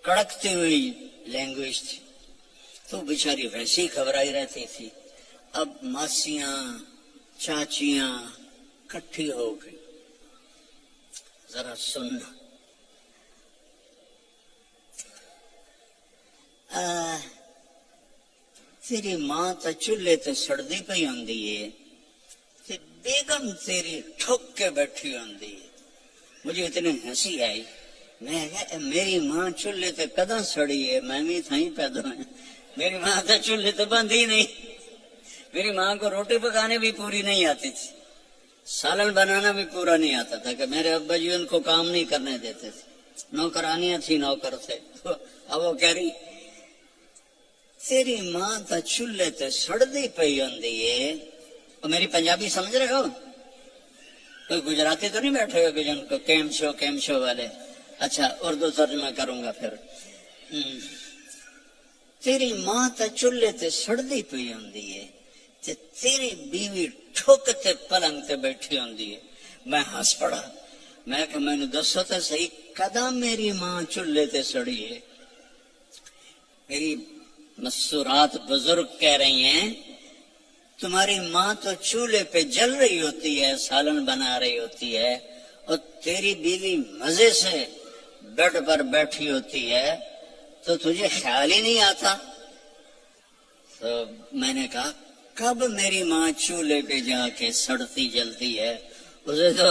کڑکتی ہوئی لینگویج تھی، تو بیچاری ویسے ہی گھبرائی رہتی تھی۔ اب ماسیاں چاچیاں کٹھی ہو گئی، ذرا سننا، تیری ماں تو چولہے تے سڑدی پئی ہوندی ہے، تے بیگم تیری ٹھک کے بیٹھی ہوندی ہے۔ مجھے اتنی ہنسی آئی، میں کہا میری ماں چولہے تے کداں سڑی ہے، میں بھی تھیں پیدا ہوئے، میری ماں تو چولہے تے بندھی نہیں، میری ماں کو روٹی پکانے بھی پوری نہیں آتی تھی، سالن بنانا بھی پورا نہیں آتا تھا، کہ میرے ابا جی ان کو کام نہیں کرنے دیتے تھے، نوکرانیاں تھی نوکر تھے۔ اب وہ کہہ رہی تیری ماں تا چولہے تے سڑدی پئی ہوندی ہے۔ اور میری پنجابی سمجھ رہے ہو؟ کوئی گجراتی تو نہیں بیٹھے ہوئے جن کو کیم شو والے؟ اچھا اردو ترجمہ کروں گا پھر۔ تیری ماں تا چولہے تے سڑدی پئی ہوندی ہے تے تیری بیوی ٹھک تے پلنگ تے بیٹھی ہوندی ہے۔ میں ہنس پڑا، میں کہ میں نے دسو تے صحیح کداں میری ماں چولہے تے سڑی ہے؟ میری مسورات بزرگ کہہ رہی ہیں تمہاری ماں تو چولہے پہ جل رہی ہوتی ہے، سالن بنا رہی ہوتی ہے، اور تیری بیوی مزے سے بیڈ پر بیٹھی ہوتی ہے، تو تجھے خیال ہی نہیں آتا؟ تو میں نے کہا کب میری ماں چولہے پہ جا کے سڑتی جلتی ہے؟ اسے تو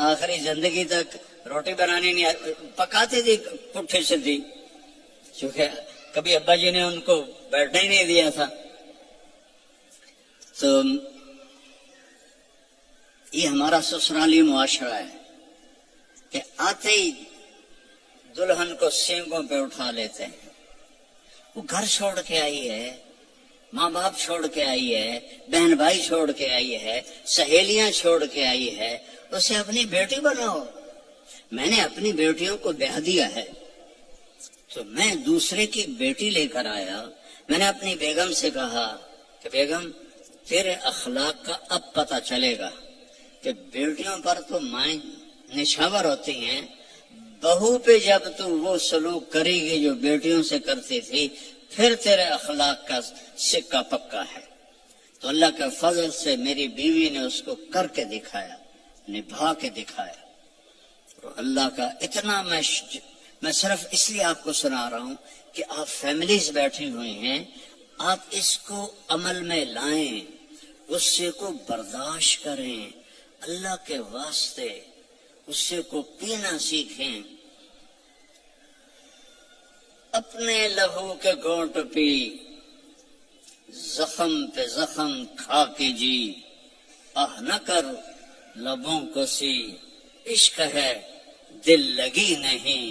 آخری زندگی تک روٹی بنانی نہیں پکاتی تھی پٹھی سے تھی، چونکہ کبھی ابا جی نے ان کو بیٹھنے ہی نہیں دیا تھا۔ تو یہ ہمارا سسرالی معاشرہ ہے کہ آتے ہی دلہن کو سینگوں پہ اٹھا لیتے ہیں۔ وہ گھر چھوڑ کے آئی ہے، ماں باپ چھوڑ کے آئی ہے، بہن بھائی چھوڑ کے آئی ہے، سہیلیاں چھوڑ کے آئی ہے، اسے اپنی بیٹی بناؤ۔ میں نے اپنی بیٹیوں کو بیاہ دیا ہے، تو میں دوسرے کی بیٹی لے کر آیا۔ میں نے اپنی بیگم سے کہا کہ بیگم تیرے اخلاق کا اب پتہ چلے گا کہ بیٹیوں پر تو مائیں نچھاور ہوتی ہیں، بہو پہ جب تو وہ سلوک کرے گی جو بیٹیوں سے کرتی تھی، پھر تیرے اخلاق کا سکہ پکا ہے۔ تو اللہ کے فضل سے میری بیوی نے اس کو کر کے دکھایا، نبھا کے دکھایا۔ اور اللہ کا اتنا میں صرف اس لیے آپ کو سنا رہا ہوں کہ آپ فیملیز بیٹھی ہوئی ہیں، آپ اس کو عمل میں لائیں، غصے کو برداشت کریں، اللہ کے واسطے غصے کو پینا سیکھیں۔ اپنے لہو کے گھونٹ پی، زخم پہ زخم کھا کے جی، آہ نہ کر لبوں کو سی، عشق ہے دل لگی نہیں،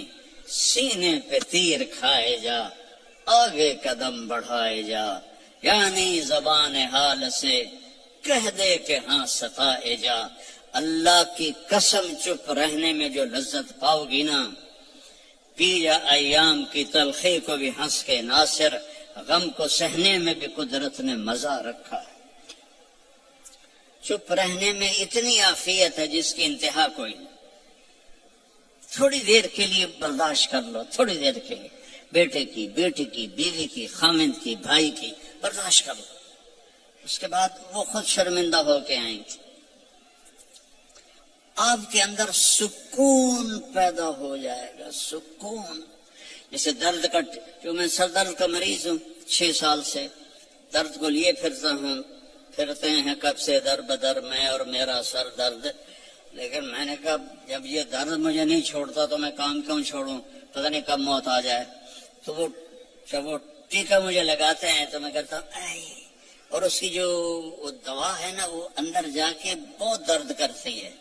سینے پہ تیر کھائے جا، آگے قدم بڑھائے جا، یعنی زبان حال سے کہہ دے کہ ہاں ستائے جا۔ اللہ کی قسم چپ رہنے میں جو لذت پاؤ گی نا، پی جا ایام کی تلخی کو بھی ہنس کے ناصر، غم کو سہنے میں بھی قدرت نے مزہ رکھا ہے۔ چپ رہنے میں اتنی عافیت ہے جس کی انتہا کوئی نہیں۔ تھوڑی دیر کے لیے برداشت کر لو، تھوڑی دیر کے لیے، بیٹے کی، بیٹی کی، بیوی کی، خامند کی، بھائی کی، برداشت کر لو، اس کے بعد وہ خود شرمندہ ہو کے آئیں گے۔ آپ کے اندر سکون پیدا ہو جائے گا، سکون. جیسے درد کا، جو میں سر درد کا مریض ہوں 6 سال سے، درد کو لیے پھرتا ہوں، پھرتے ہیں کب سے در بدر میں اور میرا سر درد. لیکن میں نے کہا جب یہ درد مجھے نہیں چھوڑتا تو میں کام کیوں چھوڑوں، پتہ نہیں کب موت آ جائے. تو وہ جب وہ ٹیکا مجھے لگاتے ہیں تو میں کہتا ہوں اور اس کی جو وہ دوا ہے نا وہ اندر جا کے بہت درد کرتی ہے.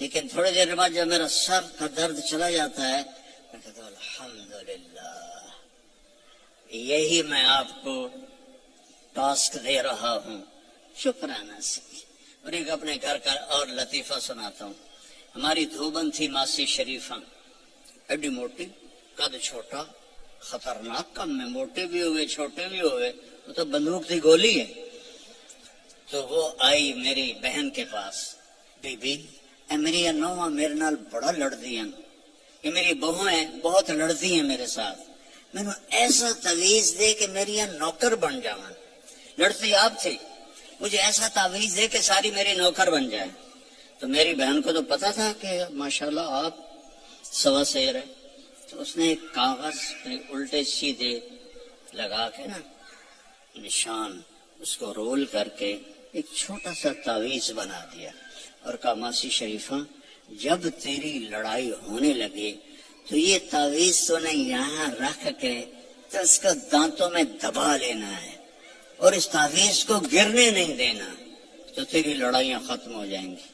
لیکن تھوڑی دیر بعد جب میرا سر کا درد چلا جاتا ہے میں کہتا ہوں الحمدللہ، یہی میں آپ کو ٹاسک دے رہا ہوں، شکرانہ سے. اور ایک اپنے گھر کا اور لطیفہ سناتا ہوں. ہماری دھوبن تھی ماسی شریفہ، ایڈی موٹی، قد چھوٹا، خطرناک کم میں، موٹے بھی ہوئے چھوٹے بھی ہوئے، وہ تو بندوق تھی گولی ہے. تو وہ آئی میری بہن کے پاس، بی بی اے میری نوواں میرے نال بڑا لڑتی ہیں، یہ میری بہو ہیں بہت لڑتی ہیں میرے ساتھ، میں نے ایسا تعویذ دے کہ میری نوکر بن جاؤں. لڑتی آپ تھی، مجھے ایسا تعویذ دے کہ ساری میری نوکر بن جائے. تو میری بہن کو تو پتا تھا کہ ماشاءاللہ آپ سوا سیر ہے. تو اس نے ایک کاغذ پہ الٹے سیدھے لگا کے نا نشان، اس کو رول کر کے ایک چھوٹا سا تعویذ بنا دیا اور کہا ماسی شریفہ جب تیری لڑائی ہونے لگے تو یہ تعویذ تو نے یہاں رکھ کے تو اس کو دانتوں میں دبا لینا ہے اور اس تعویذ کو گرنے نہیں دینا، تو تیری لڑائیاں ختم ہو جائیں گی.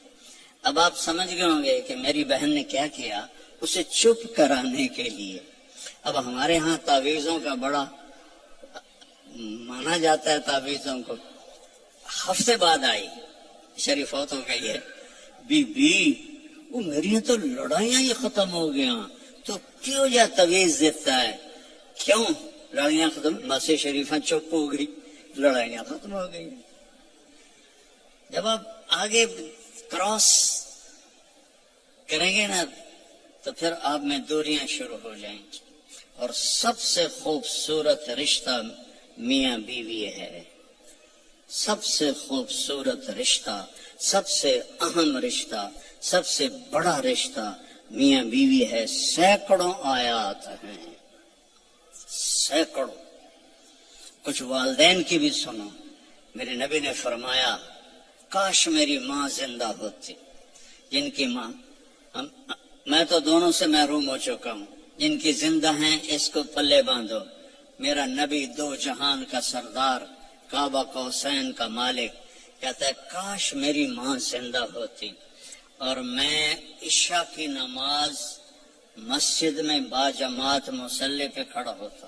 اب آپ سمجھ گئے ہوں گے کہ میری بہن نے کیا کیا، اسے چپ کرانے کے لیے. اب ہمارے ہاں تعویذوں کا بڑا مانا جاتا ہے، تعویذوں کو. ہفتے بعد آئی، شریف فوت ہو گئی ہے، بی بی وہ میری تو لڑائیاں ہی ختم ہو گیا، تو کیوں جا تعویذ دیتا ہے؟ کیوں لڑائیاں ختم؟ ماسی شریفہ چپ ہو گئی، لڑائیاں ختم ہو گئی. جب آپ آگے کراس کریں گے نا تو پھر آپ میں دوریاں شروع ہو جائیں گی. اور سب سے خوبصورت رشتہ میاں بیوی ہے، سب سے خوبصورت رشتہ، سب سے اہم رشتہ، سب سے بڑا رشتہ میاں بیوی ہے. سینکڑوں آیات ہیں، سینکڑوں. کچھ والدین کی بھی سنو. میرے نبی نے فرمایا کاش میری ماں زندہ ہوتی. جن کی ماں، میں تو دونوں سے محروم ہو چکا ہوں، جن کی زندہ ہیں اس کو پلے باندھو. میرا نبی دو جہان کا سردار، کعبہ قوسین کا مالک، کہتا ہے کاش میری ماں زندہ ہوتی اور میں عشاء کی نماز مسجد میں باجماعت مصلی پہ کھڑا ہوتا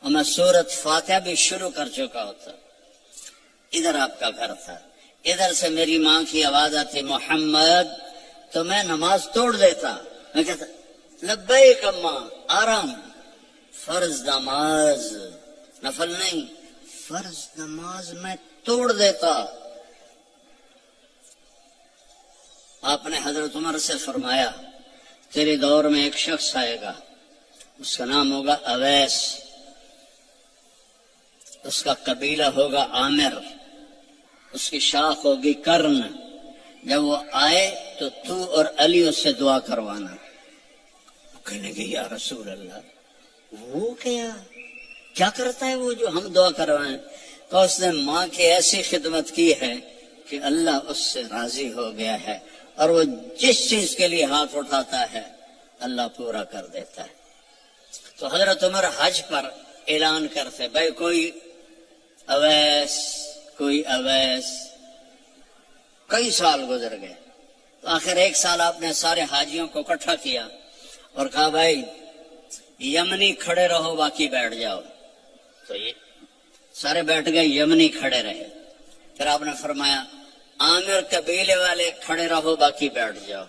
اور میں سورۃ فاتحہ بھی شروع کر چکا ہوتا. ادھر آپ کا گھر تھا، ادھر سے میری ماں کی آواز آتی محمد، تو میں نماز توڑ دیتا. میں کہتا لبیک اماں، آرام. فرض نماز، نفل نہیں، فرض نماز میں توڑ دیتا. آپ نے حضرت عمر سے فرمایا تیرے دور میں ایک شخص آئے گا، اس کا نام ہوگا اویس، اس کا قبیلہ ہوگا عامر، اس کی شاخ ہوگی کرن. جب وہ آئے تو تو اور علی اس سے دعا کروانا. کہنے کہ یا رسول اللہ وہ کیا کرتا ہے وہ جو ہم دعا کروائیں؟ تو اس نے ماں کی ایسی خدمت کی ہے کہ اللہ اس سے راضی ہو گیا ہے اور وہ جس چیز کے لیے ہاتھ اٹھاتا ہے اللہ پورا کر دیتا ہے. تو حضرت عمر حج پر اعلان کرتے بھائی کوئی اویس، کوئی اویس. کئی سال گزر گئے تو آخر ایک سال آپ نے سارے حاجیوں کو اکٹھا کیا اور کہا بھائی یمنی کھڑے رہو باقی بیٹھ جاؤ. تو یہ سارے بیٹھ گئے، یمنی کھڑے رہے. پھر آپ نے فرمایا عامر قبیلے والے کھڑے رہو باقی بیٹھ جاؤ.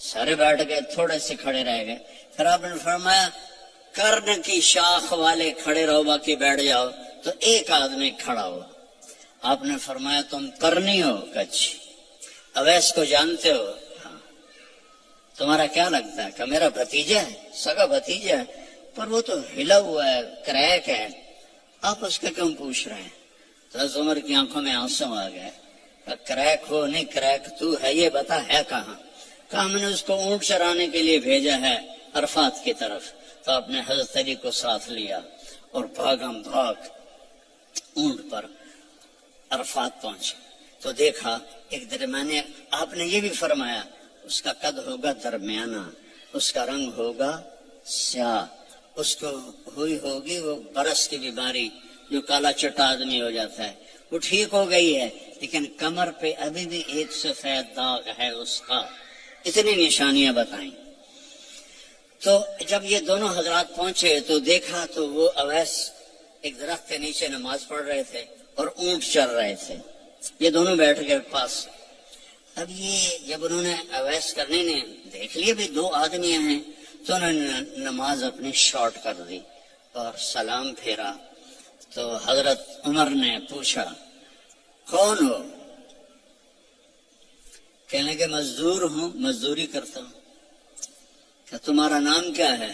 سارے بیٹھ گئے، تھوڑے سے کھڑے رہ گئے. پھر آپ نے فرمایا کرن کی شاخ والے کھڑے رہو باقی بیٹھ جاؤ. تو ایک آدمی کھڑا ہوا. آپ نے فرمایا تم کرنی ہو؟ کچھ اویس کو جانتے ہو؟ ہاں. تمہارا کیا لگتا ہے؟ کہ میرا بھتیجا ہے، سگا بھتیجا ہے، پر وہ تو ہلا ہوا ہے، کریک ہے، آپ اس کا کیوں پوچھ رہے ہیں؟ تو حضرت عمر کی آنکھوں میں آنسو آ گئے. کریک ہو نہیں کریک تو ہے، یہ بتا ہے کہاں؟ کہا میں نے اس کو اونٹ چرانے کے لیے بھیجا ہے عرفات کی طرف۔ تو اپنے حضرت علی کو ساتھ لیا اور بھاگم بھاگ اونٹ پر عرفات پہنچے تو دیکھا ایک درمیانے، آپ نے یہ بھی فرمایا اس کا قد ہوگا درمیانہ، اس کا رنگ ہوگا سیاہ، اس کو ہوئی ہوگی وہ برس کی بیماری جو کالا چٹا آدمی ہو جاتا ہے، وہ ٹھیک ہو گئی ہے، لیکن کمر پہ ابھی بھی ایک سفید داغ ہے اس کا۔ اتنی نشانیاں بتائیں۔ تو جب یہ دونوں حضرات پہنچے تو دیکھا تو وہ اویس ایک درخت کے نیچے نماز پڑھ رہے تھے اور اونٹ چر رہے تھے، یہ دونوں بیٹھ گئے پاس۔ اب یہ جب انہوں نے اویس کرنے نے دیکھ لیے بھی دو آدمی ہیں تو انہوں نے نماز اپنی شارٹ کر دی اور سلام پھیرا۔ تو حضرت عمر نے پوچھا کون ہو؟ کہنے کہ مزدور ہوں، مزدوری کرتا ہوں۔ کہ تمہارا نام کیا ہے؟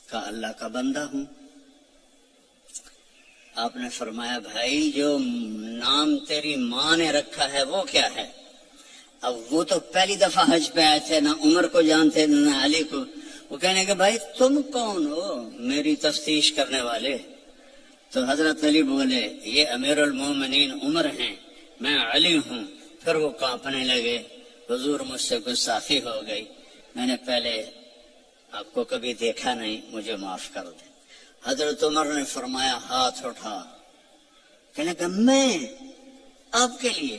کہا اللہ کا بندہ ہوں۔ آپ نے فرمایا بھائی جو نام تیری ماں نے رکھا ہے وہ کیا ہے؟ اب وہ تو پہلی دفعہ حج پہ آئے تھے، نہ عمر کو جانتے نہ علی کو۔ وہ کہنے کہ بھائی تم کون ہو میری تفتیش کرنے والے؟ تو حضرت علی بولے یہ امیر المومنین عمر ہیں، میں علی ہوں۔ پھر وہ کانپنے لگے، حضور مجھ سے گستاخی ہو گئی، میں نے پہلے آپ کو کبھی دیکھا نہیں، مجھے معاف کر دیں۔ حضرت عمر نے فرمایا ہاتھ اٹھا۔ کہنے کہ میں آپ کے لیے،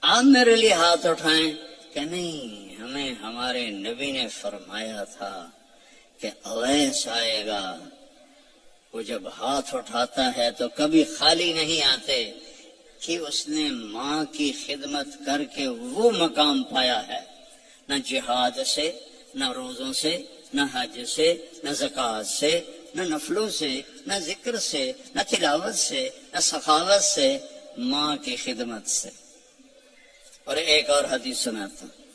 آپ میرے لیے ہاتھ اٹھائیں؟ کہ نہیں، ہمیں ہمارے نبی نے فرمایا تھا کہ اویس آئے گا، وہ جب ہاتھ اٹھاتا ہے تو کبھی خالی نہیں آتے، کہ اس نے ماں کی خدمت کر کے وہ مقام پایا ہے، نہ جہاد سے، نہ روزوں سے، نہ حج سے، نہ زکوٰۃ سے، نہ نفلوں سے، نہ ذکر سے، نہ تلاوت سے، نہ سخاوت سے، ماں کی خدمت سے۔ اور ایک اور حدیث سناتا ہوں،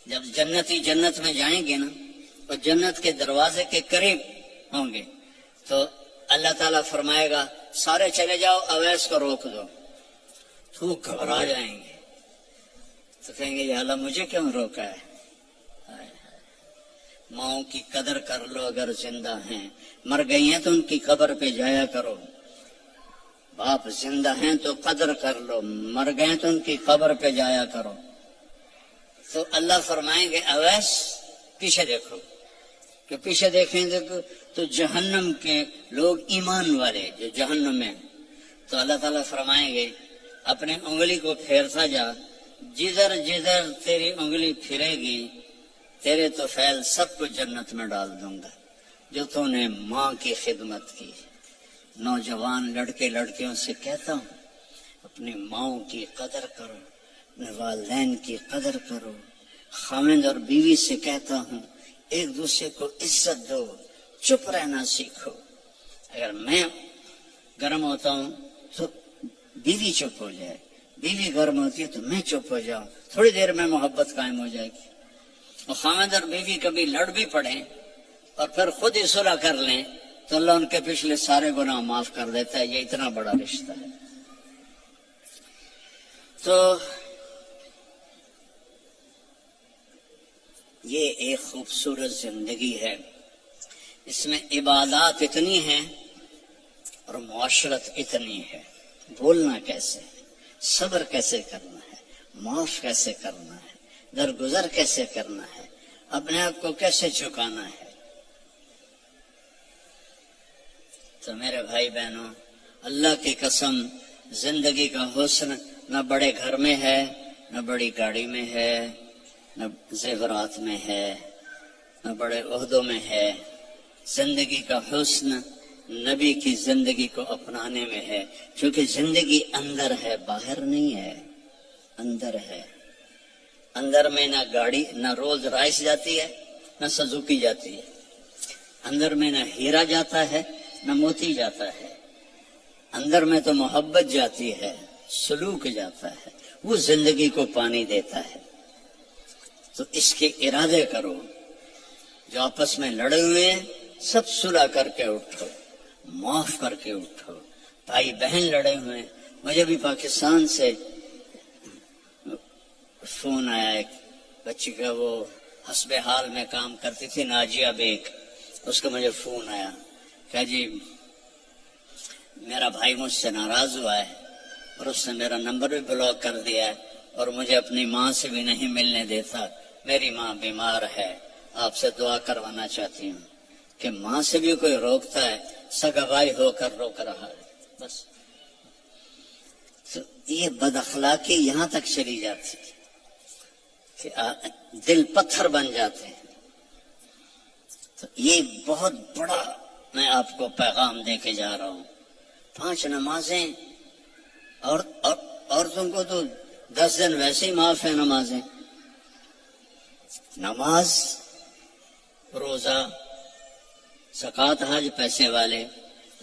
جب جنتی جنت میں جائیں گے نا اور جنت کے دروازے کے قریب ہوں گے تو اللہ تعالیٰ فرمائے گا سارے چلے جاؤ، اویس کو روک دو۔ تو گھبرا جائیں گے تو کہیں گے یا اللہ مجھے کیوں روکا ہے؟ ماؤں کی قدر کر لو اگر زندہ ہیں، مر گئی ہیں تو ان کی قبر پہ جایا کرو۔ باپ زندہ ہیں تو قدر کر لو، مر گئے تو ان کی قبر پہ جایا کرو۔ تو اللہ فرمائیں گے اویس پیچھے دیکھو، کہ پیچھے دیکھیں گے تو جہنم کے لوگ ایمان والے جو جہنم میں، تو اللہ تعالیٰ فرمائیں گے اپنے انگلی کو پھیرتا جا، جدھر جدھر تیری انگلی پھرے گی تیرے تو فیل سب کو جنت میں ڈال دوں گا، جو تو نے ماں کی خدمت کی۔ نوجوان لڑکے لڑکیوں سے کہتا ہوں اپنی ماؤں کی قدر کرو، اپنے والدین کی قدر کرو۔ خاوند اور بیوی سے کہتا ہوں ایک دوسرے کو عزت دو، چپ رہنا سیکھو۔ اگر میں گرم ہوتا ہوں تو بیوی چپ ہو جائے، بیوی گرم ہوتی ہے تو میں چپ ہو جاؤں، تھوڑی دیر میں محبت قائم ہو جائے گی۔ اور خاوند اور بیوی کبھی لڑ بھی پڑیں اور پھر خود ہی صلح کر لیں تو اللہ ان کے پچھلے سارے گناہ معاف کر دیتا ہے۔ یہ اتنا بڑا رشتہ ہے۔ تو یہ ایک خوبصورت زندگی ہے، اس میں عبادات اتنی ہیں اور معاشرت اتنی ہے۔ بولنا کیسے ہے، صبر کیسے کرنا ہے، معاف کیسے کرنا ہے، درگزر کیسے کرنا ہے، اپنے آپ کو کیسے چکانا ہے۔ تو میرے بھائی بہنوں، اللہ کی قسم زندگی کا حسن نہ بڑے گھر میں ہے، نہ بڑی گاڑی میں ہے، نہ زیورات میں ہے، نہ بڑے عہدوں میں ہے۔ زندگی کا حسن نبی کی زندگی کو اپنانے میں ہے، کیونکہ زندگی اندر ہے، باہر نہیں ہے، اندر ہے۔ اندر میں نہ گاڑی، نہ رولز رائس جاتی ہے، نہ سزوکی جاتی ہے۔ اندر میں نہ ہیرا جاتا ہے، نہ موتی جاتا ہے۔ اندر میں تو محبت جاتی ہے، سلوک جاتا ہے، وہ زندگی کو پانی دیتا ہے۔ تو اس کے ارادے کرو، جو آپس میں لڑے ہوئے ہیں سب صلح کر کے اٹھو، معاف کر کے اٹھو۔ بھائی بہن لڑے ہوئے ہیں مجھے بھی پاکستان سے فون آیا، ایک بچی کا، وہ حسب حال میں کام کرتی تھی، ناجیہ بیگ، اس کا مجھے فون آیا کہ جی میرا بھائی مجھ سے ناراض ہوا ہے اور اس نے میرا نمبر بھی بلاک کر دیا ہے اور مجھے اپنی ماں سے بھی نہیں ملنے دیتا، میری ماں بیمار ہے، آپ سے دعا کروانا چاہتی ہوں کہ ماں سے بھی کوئی روکتا ہے، سگا بھائی ہو کر روک رہا ہے۔ بس تو یہ بد اخلاقی یہاں تک چلی جاتی ہے کہ دل پتھر بن جاتے ہیں۔ تو یہ بہت بڑا میں آپ کو پیغام دے کے جا رہا ہوں۔ 5 نمازیں، اور عورتوں کو تو 10 دن ویسے ہی معاف ہے نمازیں، نماز، روزہ، زکوٰۃ، حج، پیسے والے،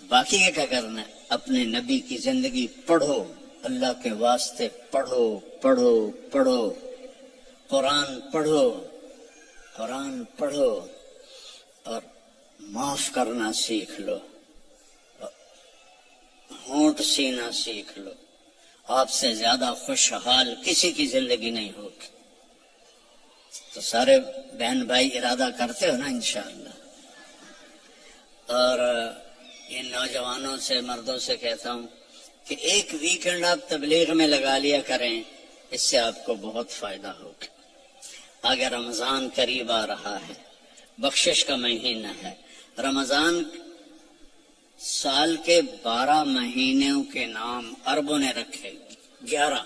باقی کیا کرنا ہے؟ اپنے نبی کی زندگی پڑھو، اللہ کے واسطے پڑھو پڑھو پڑھو، قرآن پڑھو، قرآن پڑھو، اور معاف کرنا سیکھ لو، ہونٹ سینا سیکھ لو۔ آپ سے زیادہ خوشحال کسی کی زندگی نہیں ہوگی۔ تو سارے بہن بھائی ارادہ کرتے ہو نا انشاءاللہ؟ اور ان نوجوانوں سے، مردوں سے کہتا ہوں کہ ایک ویکنڈ آپ تبلیغ میں لگا لیا کریں، اس سے آپ کو بہت فائدہ ہوگا۔ آگے رمضان قریب آ رہا ہے، بخشش کا مہینہ ہے۔ رمضان سال کے 12 مہینوں کے نام عربوں نے رکھے، 11،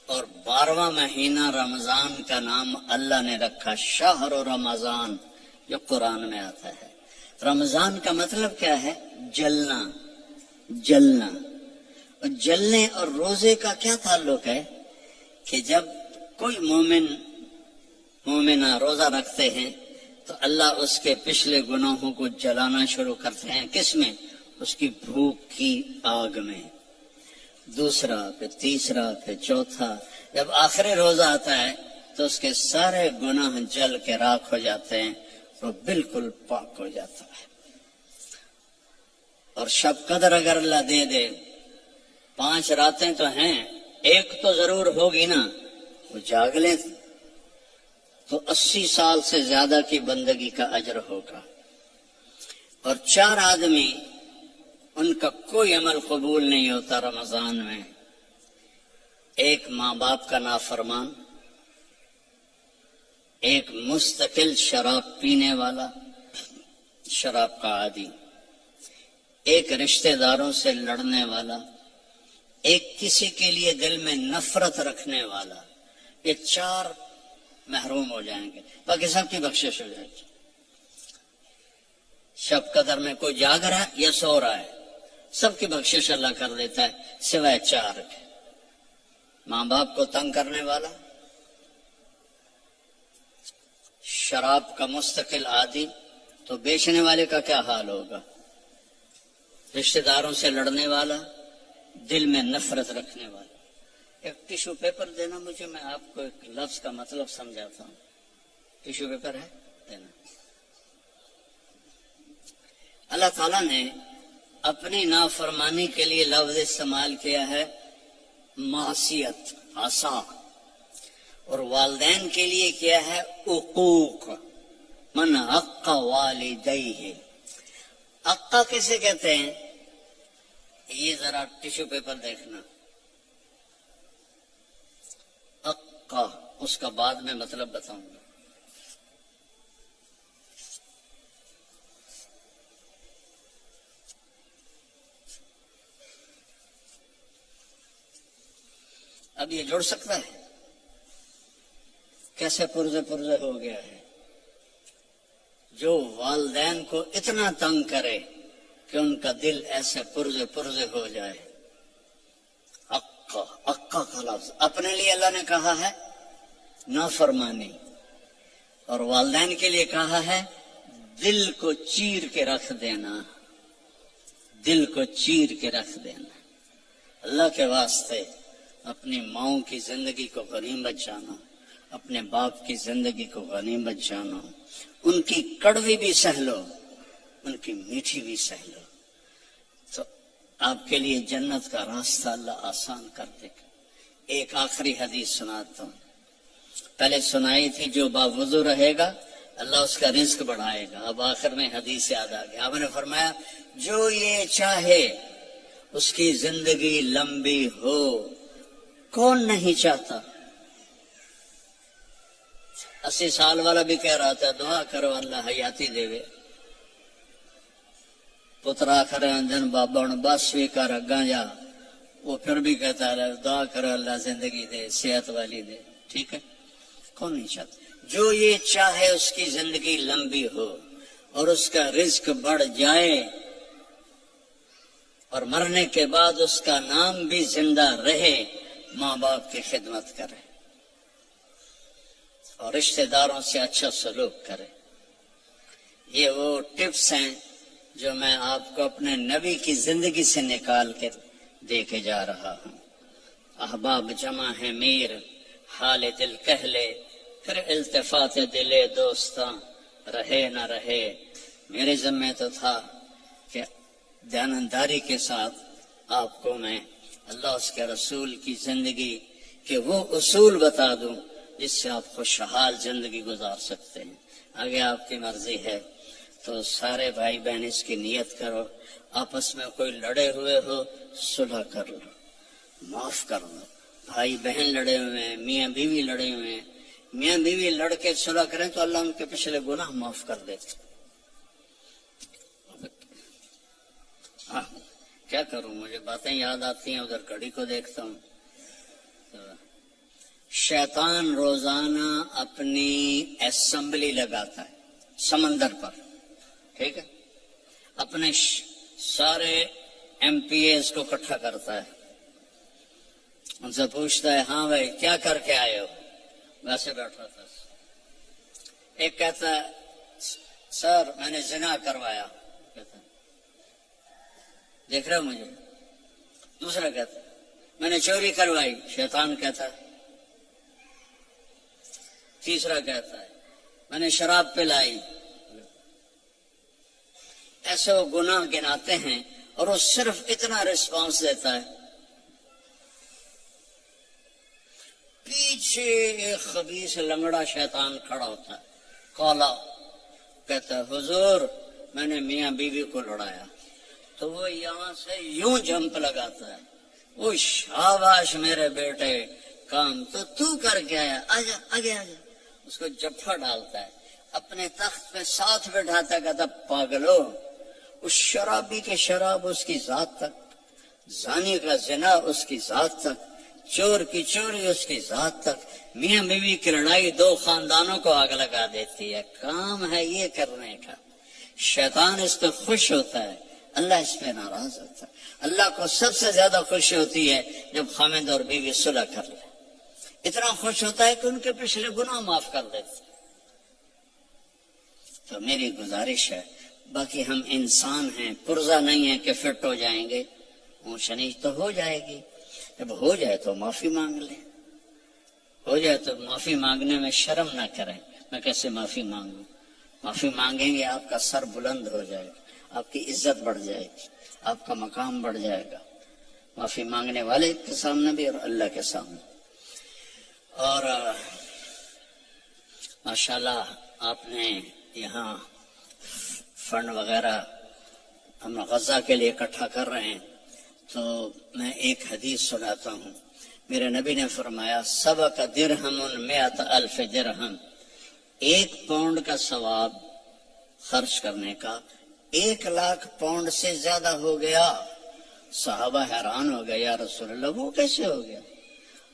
اور 12واں مہینہ رمضان کا نام اللہ نے رکھا شہر رمضان، جو قرآن میں آتا ہے۔ رمضان کا مطلب کیا ہے؟ جلنا، جلنا۔ اور جلنے اور روزے کا کیا تعلق ہے؟ کہ جب کوئی مومنہ روزہ رکھتے ہیں تو اللہ اس کے پچھلے گناہوں کو جلانا شروع کرتے ہیں۔ کس میں؟ اس کی بھوک کی آگ میں۔ دوسرا، پھر تیسرا، پھر چوتھا، جب آخری روزہ آتا ہے تو اس کے سارے گناہ جل کے راکھ ہو جاتے ہیں، وہ بالکل پاک ہو جاتا ہے۔ اور شب قدر اگر اللہ دے دے، 5 راتیں تو ہیں، ایک تو ضرور ہوگی نا، وہ جاگ لیں تو 80 سال سے زیادہ کی بندگی کا اجر ہوگا۔ اور 4 آدمی، ان کا کوئی عمل قبول نہیں ہوتا رمضان میں۔ ایک ماں باپ کا نافرمان، ایک مستقل شراب پینے والا، شراب کا عادی، ایک رشتہ داروں سے لڑنے والا، ایک کسی کے لیے دل میں نفرت رکھنے والا۔ یہ 4 محروم ہو جائیں گے، باقی سب کی بخشش ہو جائے گی۔ شب قدر میں کوئی جاگ رہا ہے یا سو رہا ہے، سب کی بخشش اللہ کر دیتا ہے، سوائے 4 کے۔ ماں باپ کو تنگ کرنے والا، شراب کا مستقل عادی، تو بیچنے والے کا کیا حال ہوگا؟ رشتہ داروں سے لڑنے والا، دل میں نفرت رکھنے والا۔ ایک ٹیشو پیپر دینا مجھے، میں آپ کو ایک لفظ کا مطلب سمجھاتا ہوں۔ ٹیشو پیپر ہے دینا۔ اللہ تعالیٰ نے اپنی نافرمانی کے لیے لفظ استعمال کیا ہے معصیت، عصا، اور والدین کے لیے کیا ہے عقوق، من حق والدیہ۔ عقا کیسے کہتے ہیں؟ یہ ذرا ٹیشو پیپر دیکھنا، عقا، اس کا بعد میں مطلب بتاؤں گا۔ اب یہ جڑ سکتا ہے؟ کیسے پرزے پرزے ہو گیا ہے؟ جو والدین کو اتنا تنگ کرے کہ ان کا دل ایسے پرزے پرزے ہو جائے۔ عقا کا لفظ اپنے لیے اللہ نے کہا ہے نافرمانی، اور والدین کے لیے کہا ہے دل کو چیر کے رکھ دینا، دل کو چیر کے رکھ دینا۔ اللہ کے واسطے اپنی ماؤں کی زندگی کو غنیمت جانا، اپنے باپ کی زندگی کو غنیمت جانا، ان کی کڑوی بھی سہ لو، ان کی میٹھی بھی سہ لو۔ تو آپ کے لیے جنت کا راستہ اللہ آسان کر دے گا۔ ایک آخری حدیث سناتا ہوں، پہلے سنائی تھی، جو باوضو رہے گا اللہ اس کا رزق بڑھائے گا۔ اب آخر میں حدیث یاد آ گیا، آپ نے فرمایا جو یہ چاہے اس کی زندگی لمبی ہو، کون نہیں چاہتا؟ 80 سال والا بھی کہہ رہا تھا دعا کرو اللہ حیاتی دے وے، پترا کرے انجن بابا بس بھی کر اگاں جا، وہ پھر بھی کہتا ہے دعا کرو اللہ زندگی دے، صحت والی دے۔ ٹھیک ہے، کون نہیں چاہتا؟ جو یہ چاہے اس کی زندگی لمبی ہو اور اس کا رزق بڑھ جائے اور مرنے کے بعد اس کا نام بھی زندہ رہے، ماں باپ کی خدمت کرے اور رشتہ داروں سے اچھا سلوک کرے۔ یہ وہ ٹپس ہیں جو میں آپ کو اپنے نبی کی زندگی سے نکال کے دے کے جا رہا ہوں۔ احباب جمع ہے میر، حال دل کہہ لے، پھر التفات دلے دوستاں رہے نہ رہے۔ میرے ذمہ تو تھا کہ دیانتداری کے ساتھ آپ کو میں اللہ اس کے رسول کی زندگی کے وہ اصول بتا دوں جس سے آپ خوشحال زندگی گزار سکتے ہیں۔ آگے آپ کی مرضی ہے تو سارے بھائی بہن اس کی نیت کرو، آپس میں کوئی لڑے ہوئے ہو صلح کر لو، معاف کر لو۔ بھائی بہن لڑے ہوئے ہیں، میاں بیوی لڑے ہوئے ہیں، میاں بیوی لڑ کے صلح کریں تو اللہ ان کے پچھلے گناہ معاف کر دیتے۔ کیا کروں، مجھے باتیں یاد آتی ہیں، ادھر گھڑی کو دیکھتا ہوں۔ شیطان روزانہ اپنی اسمبلی لگاتا ہے سمندر پر، ٹھیک ہے، اپنے سارے ایم پی ایز کو اکٹھا کرتا ہے، ان سے پوچھتا ہے ہاں بھائی کیا کر کے آئے ہو؟ ویسے بیٹھا تھا، ایک کہتا ہے سر میں نے زنا کروایا، کہتا ہے دیکھ رہے ہو مجھے؟ دوسرا کہتا ہے میں نے چوری کروائی، شیطان کہتا ہے۔ تیسرا کہتا ہے میں نے شراب پلائی۔ ایسے وہ گناہ گناتے ہیں اور وہ صرف اتنا رسپانس دیتا ہے۔ پیچھے ایک خبیث لنگڑا شیطان کھڑا ہوتا ہے، کالا، کہتا ہے حضور میں نے میاں بیوی کو لڑایا۔ تو وہ یہاں سے یوں جمپ لگاتا ہے، وہ شاباش میرے بیٹے، کام تو کر کے آیا، آجا آگے آجا، اس کو جفا ڈالتا ہے، اپنے تخت پہ ساتھ بٹھاتا، کہتا پاگلو، اس شرابی کے شراب اس کی ذات تک، زانی کا زنا اس کی ذات تک، چور کی چوری اس کی ذات تک، میاں بیوی کی لڑائی 2 خاندانوں کو آگ لگا دیتی ہے۔ کام ہے یہ کرنے کا۔ شیطان اس پہ خوش ہوتا ہے، اللہ اس پہ ناراض ہوتا ہے۔ اللہ کو سب سے زیادہ خوشی ہوتی ہے جب خاوند اور بیوی صلح کر لے، اتنا خوش ہوتا ہے کہ ان کے پچھلے گناہ معاف کر دیتے۔ تو میری گزارش ہے، باقی ہم انسان ہیں، پرزہ نہیں ہے کہ فٹ ہو جائیں گے، اونچ نیچ تو ہو جائے گی، جب ہو جائے تو معافی مانگ لیں، ہو جائے تو معافی مانگنے میں شرم نہ کریں۔ میں کیسے معافی مانگوں؟ معافی مانگیں گے آپ کا سر بلند ہو جائے گا، آپ کی عزت بڑھ جائے گی، آپ کا مقام بڑھ جائے گا، معافی مانگنے والے کے سامنے بھی اور اللہ کے سامنے۔ اور ماشاءاللہ آپ نے یہاں فنڈ وغیرہ ہم غزہ کے لیے اکٹھا کر رہے ہیں، تو میں ایک حدیث سناتا ہوں۔ میرے نبی نے فرمایا سبق درہم 100,000 درہم، 1 پاؤنڈ کا ثواب خرچ کرنے کا 1,00,000 پاؤنڈ سے زیادہ ہو گیا۔ صحابہ حیران ہو گئے، یا رسول اللہ وہ کیسے ہو گیا؟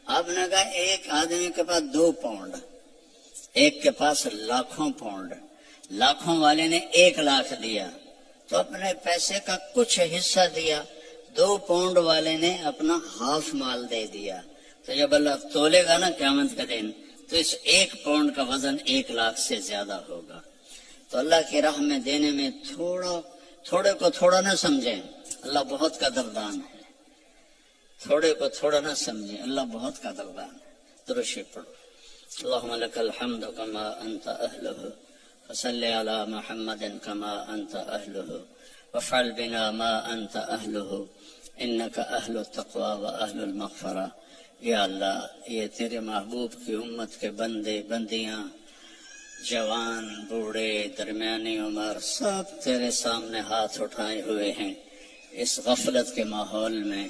آپ نے کہا ایک آدمی کے پاس 2 پاؤنڈ، ایک کے پاس لاکھوں پاؤنڈ، لاکھوں والے نے 1,00,000 دیا تو اپنے پیسے کا کچھ حصہ دیا، 2 پاؤنڈ والے نے اپنا ہاف مال دے دیا۔ تو جب اللہ تولے گا نا قیامت کا دن تو اس 1 پاؤنڈ کا وزن 1,00,000 سے زیادہ ہوگا۔ تو اللہ کی راہ میں دینے میں تھوڑے کو تھوڑا نہ سمجھیں، اللہ بہت قدردان ہے۔ تھوڑے کو تھوڑا نہ سمجھیں، اللہ بہت قدردان ہے۔ درود شریف پڑھو۔ اللہم لک الحمد کما انت اہلہ وصلی علی محمد کما انت اہلہ وافعل بنا ما انت اہلہ انک اہل التقوی و اہل المغفرہ۔ یا اللہ یہ تیرے محبوب کی امت کے بندے بندیاں، جوان بوڑھے درمیانی عمر، سب تیرے سامنے ہاتھ اٹھائے ہوئے ہیں۔ اس غفلت کے ماحول میں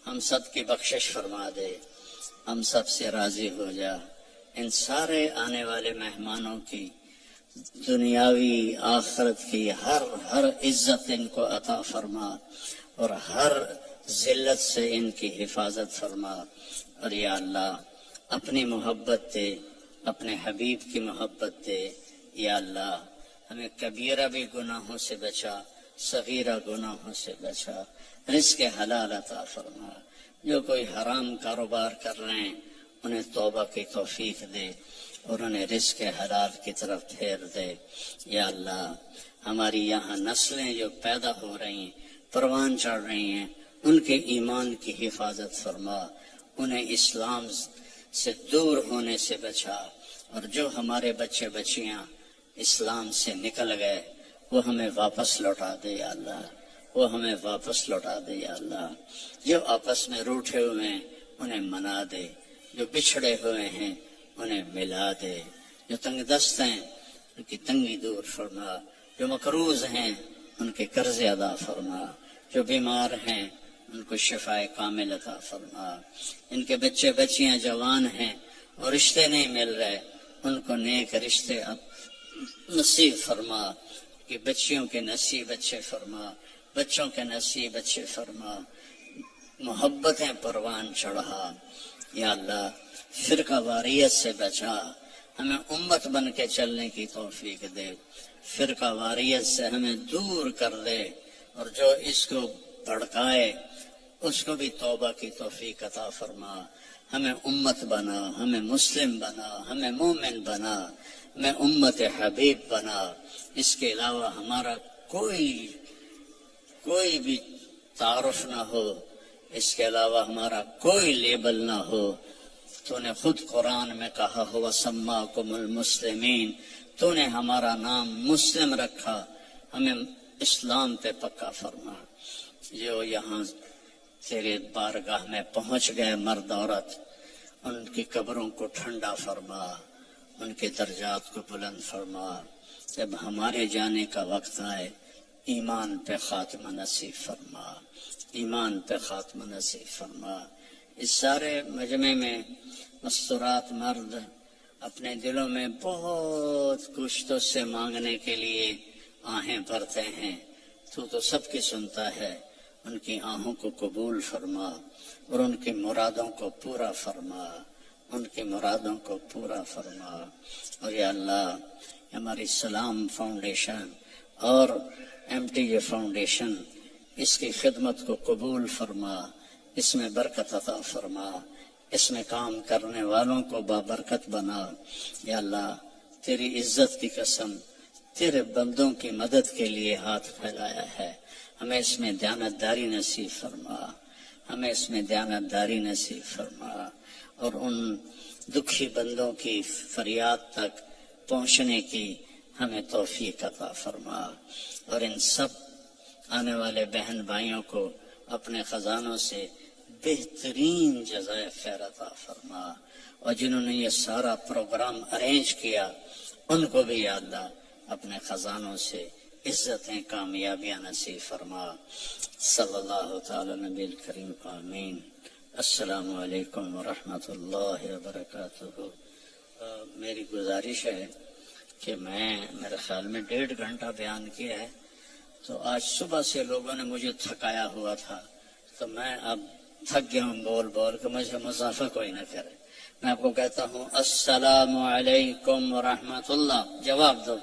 ہم سب کی بخشش فرما دے، ہم سب سے راضی ہو جا۔ ان سارے آنے والے مہمانوں کی دنیاوی آخرت کی ہر عزت ان کو عطا فرما، اور ہر ذلت سے ان کی حفاظت فرما۔ اور یا اللہ اپنی محبت دے، اپنے حبیب کی محبت دے۔ یا اللہ ہمیں کبیرہ بھی گناہوں سے بچا، صغیرہ گناہوں سے بچا، رزق حلال عطا فرما۔ جو کوئی حرام کاروبار کر رہے ہیں انہیں توبہ کی توفیق دے، اور انہیں رزق حلال کی طرف پھیر دے۔ یا اللہ ہماری یہاں نسلیں جو پیدا ہو رہی ہیں، پروان چڑھ رہی ہیں، ان کے ایمان کی حفاظت فرما، انہیں اسلام سے دور ہونے سے بچا۔ اور جو ہمارے بچے بچیاں اسلام سے نکل گئے وہ ہمیں واپس لوٹا دے یا اللہ، وہ ہمیں واپس لوٹا دے یا اللہ۔ جو آپس میں روٹھے ہوئے ہیں انہیں منا دے، جو بچھڑے ہوئے ہیں انہیں ملا دے، جو تنگ دست ہیں ان کی تنگی دور فرما، جو مقروض ہیں ان کے قرض ادا فرما، جو بیمار ہیں ان کو شفاء کامل عطا فرما۔ ان کے بچے بچیاں جوان ہیں اور رشتے نہیں مل رہے، ان کو نیک رشتے نصیب فرما، کہ بچیوں کے نصیب اچھے فرما، بچوں کے نصیب اچھے فرما، محبتیں پروان چڑھا۔ یا اللہ فرقہ واریت سے بچا، ہمیں امت بن کے چلنے کی توفیق دے، فرقہ واریت سے ہمیں دور کر دے، اور جو اس کو بھڑکائے اس کو بھی توبہ کی توفیق عطا فرما۔ ہمیں امت بنا، ہمیں مسلم بنا، ہمیں مومن بنا، ہمیں امت حبیب بنا۔ اس کے علاوہ ہمارا کوئی بھی تعارف نہ ہو، اس کے علاوہ ہمارا کوئی لیبل نہ ہو۔ تو نے خود قرآن میں کہا ہو وَسَمَّاكُمُ الْمُسْلِمِينَ، تو نے ہمارا نام مسلم رکھا، ہمیں اسلام پہ پکا فرما۔ جو یہاں تیرے بارگاہ میں پہنچ گئے مرد عورت، ان کی قبروں کو ٹھنڈا فرما، ان کے درجات کو بلند فرما۔ جب ہمارے جانے کا وقت آئے ایمان پہ خاتمہ نصیب فرما، ایمان پہ خاتمہ نصیب فرما۔ اس سارے مجمع میں مستورات مرد اپنے دلوں میں بہت کچھ تو سے مانگنے کے لیے آہیں بھرتے ہیں، تو سب کی سنتا ہے۔ ان کی آہوں کو قبول فرما، اور ان کی مرادوں کو پورا فرما، ان کی مرادوں کو پورا فرما۔ اور یا اللہ ہماری سلام فاؤنڈیشن اور MTJ فاؤنڈیشن، اس کی خدمت کو قبول فرما، اس میں برکت عطا فرما، اس میں کام کرنے والوں کو بابرکت بنا۔ یا اللہ تیری عزت کی قسم، تیرے بندوں کی مدد کے لیے ہاتھ پھیلایا ہے، ہمیں اس میں دیانتداری نصیب فرما، ہمیں اس میں دیانتداری نصیب فرما، اور ان دکھی بندوں کی فریاد تک پہنچنے کی ہمیں توفیق عطا فرما۔ اور ان سب آنے والے بہن بھائیوں کو اپنے خزانوں سے بہترین جزائے خیر عطا فرما، اور جنہوں نے یہ سارا پروگرام ارینج کیا ان کو بھی یا اللہ اپنے خزانوں سے عزتیں کامیابیاں نصیب فرما۔ صلی اللہ تعالی نبی الکریم آمین۔ السلام علیکم ورحمۃ اللہ وبرکاتہ۔ میری گزارش ہے کہ میرے خیال میں 1.5 گھنٹہ بیان کیا ہے، تو آج صبح سے لوگوں نے مجھے تھکایا ہوا تھا، تو میں اب تھک گیا ہوں بول کہ مجھے مضافہ کوئی نہ کرے۔ میں آپ کو کہتا ہوں السلام علیکم ورحمۃ اللہ، جواب دو۔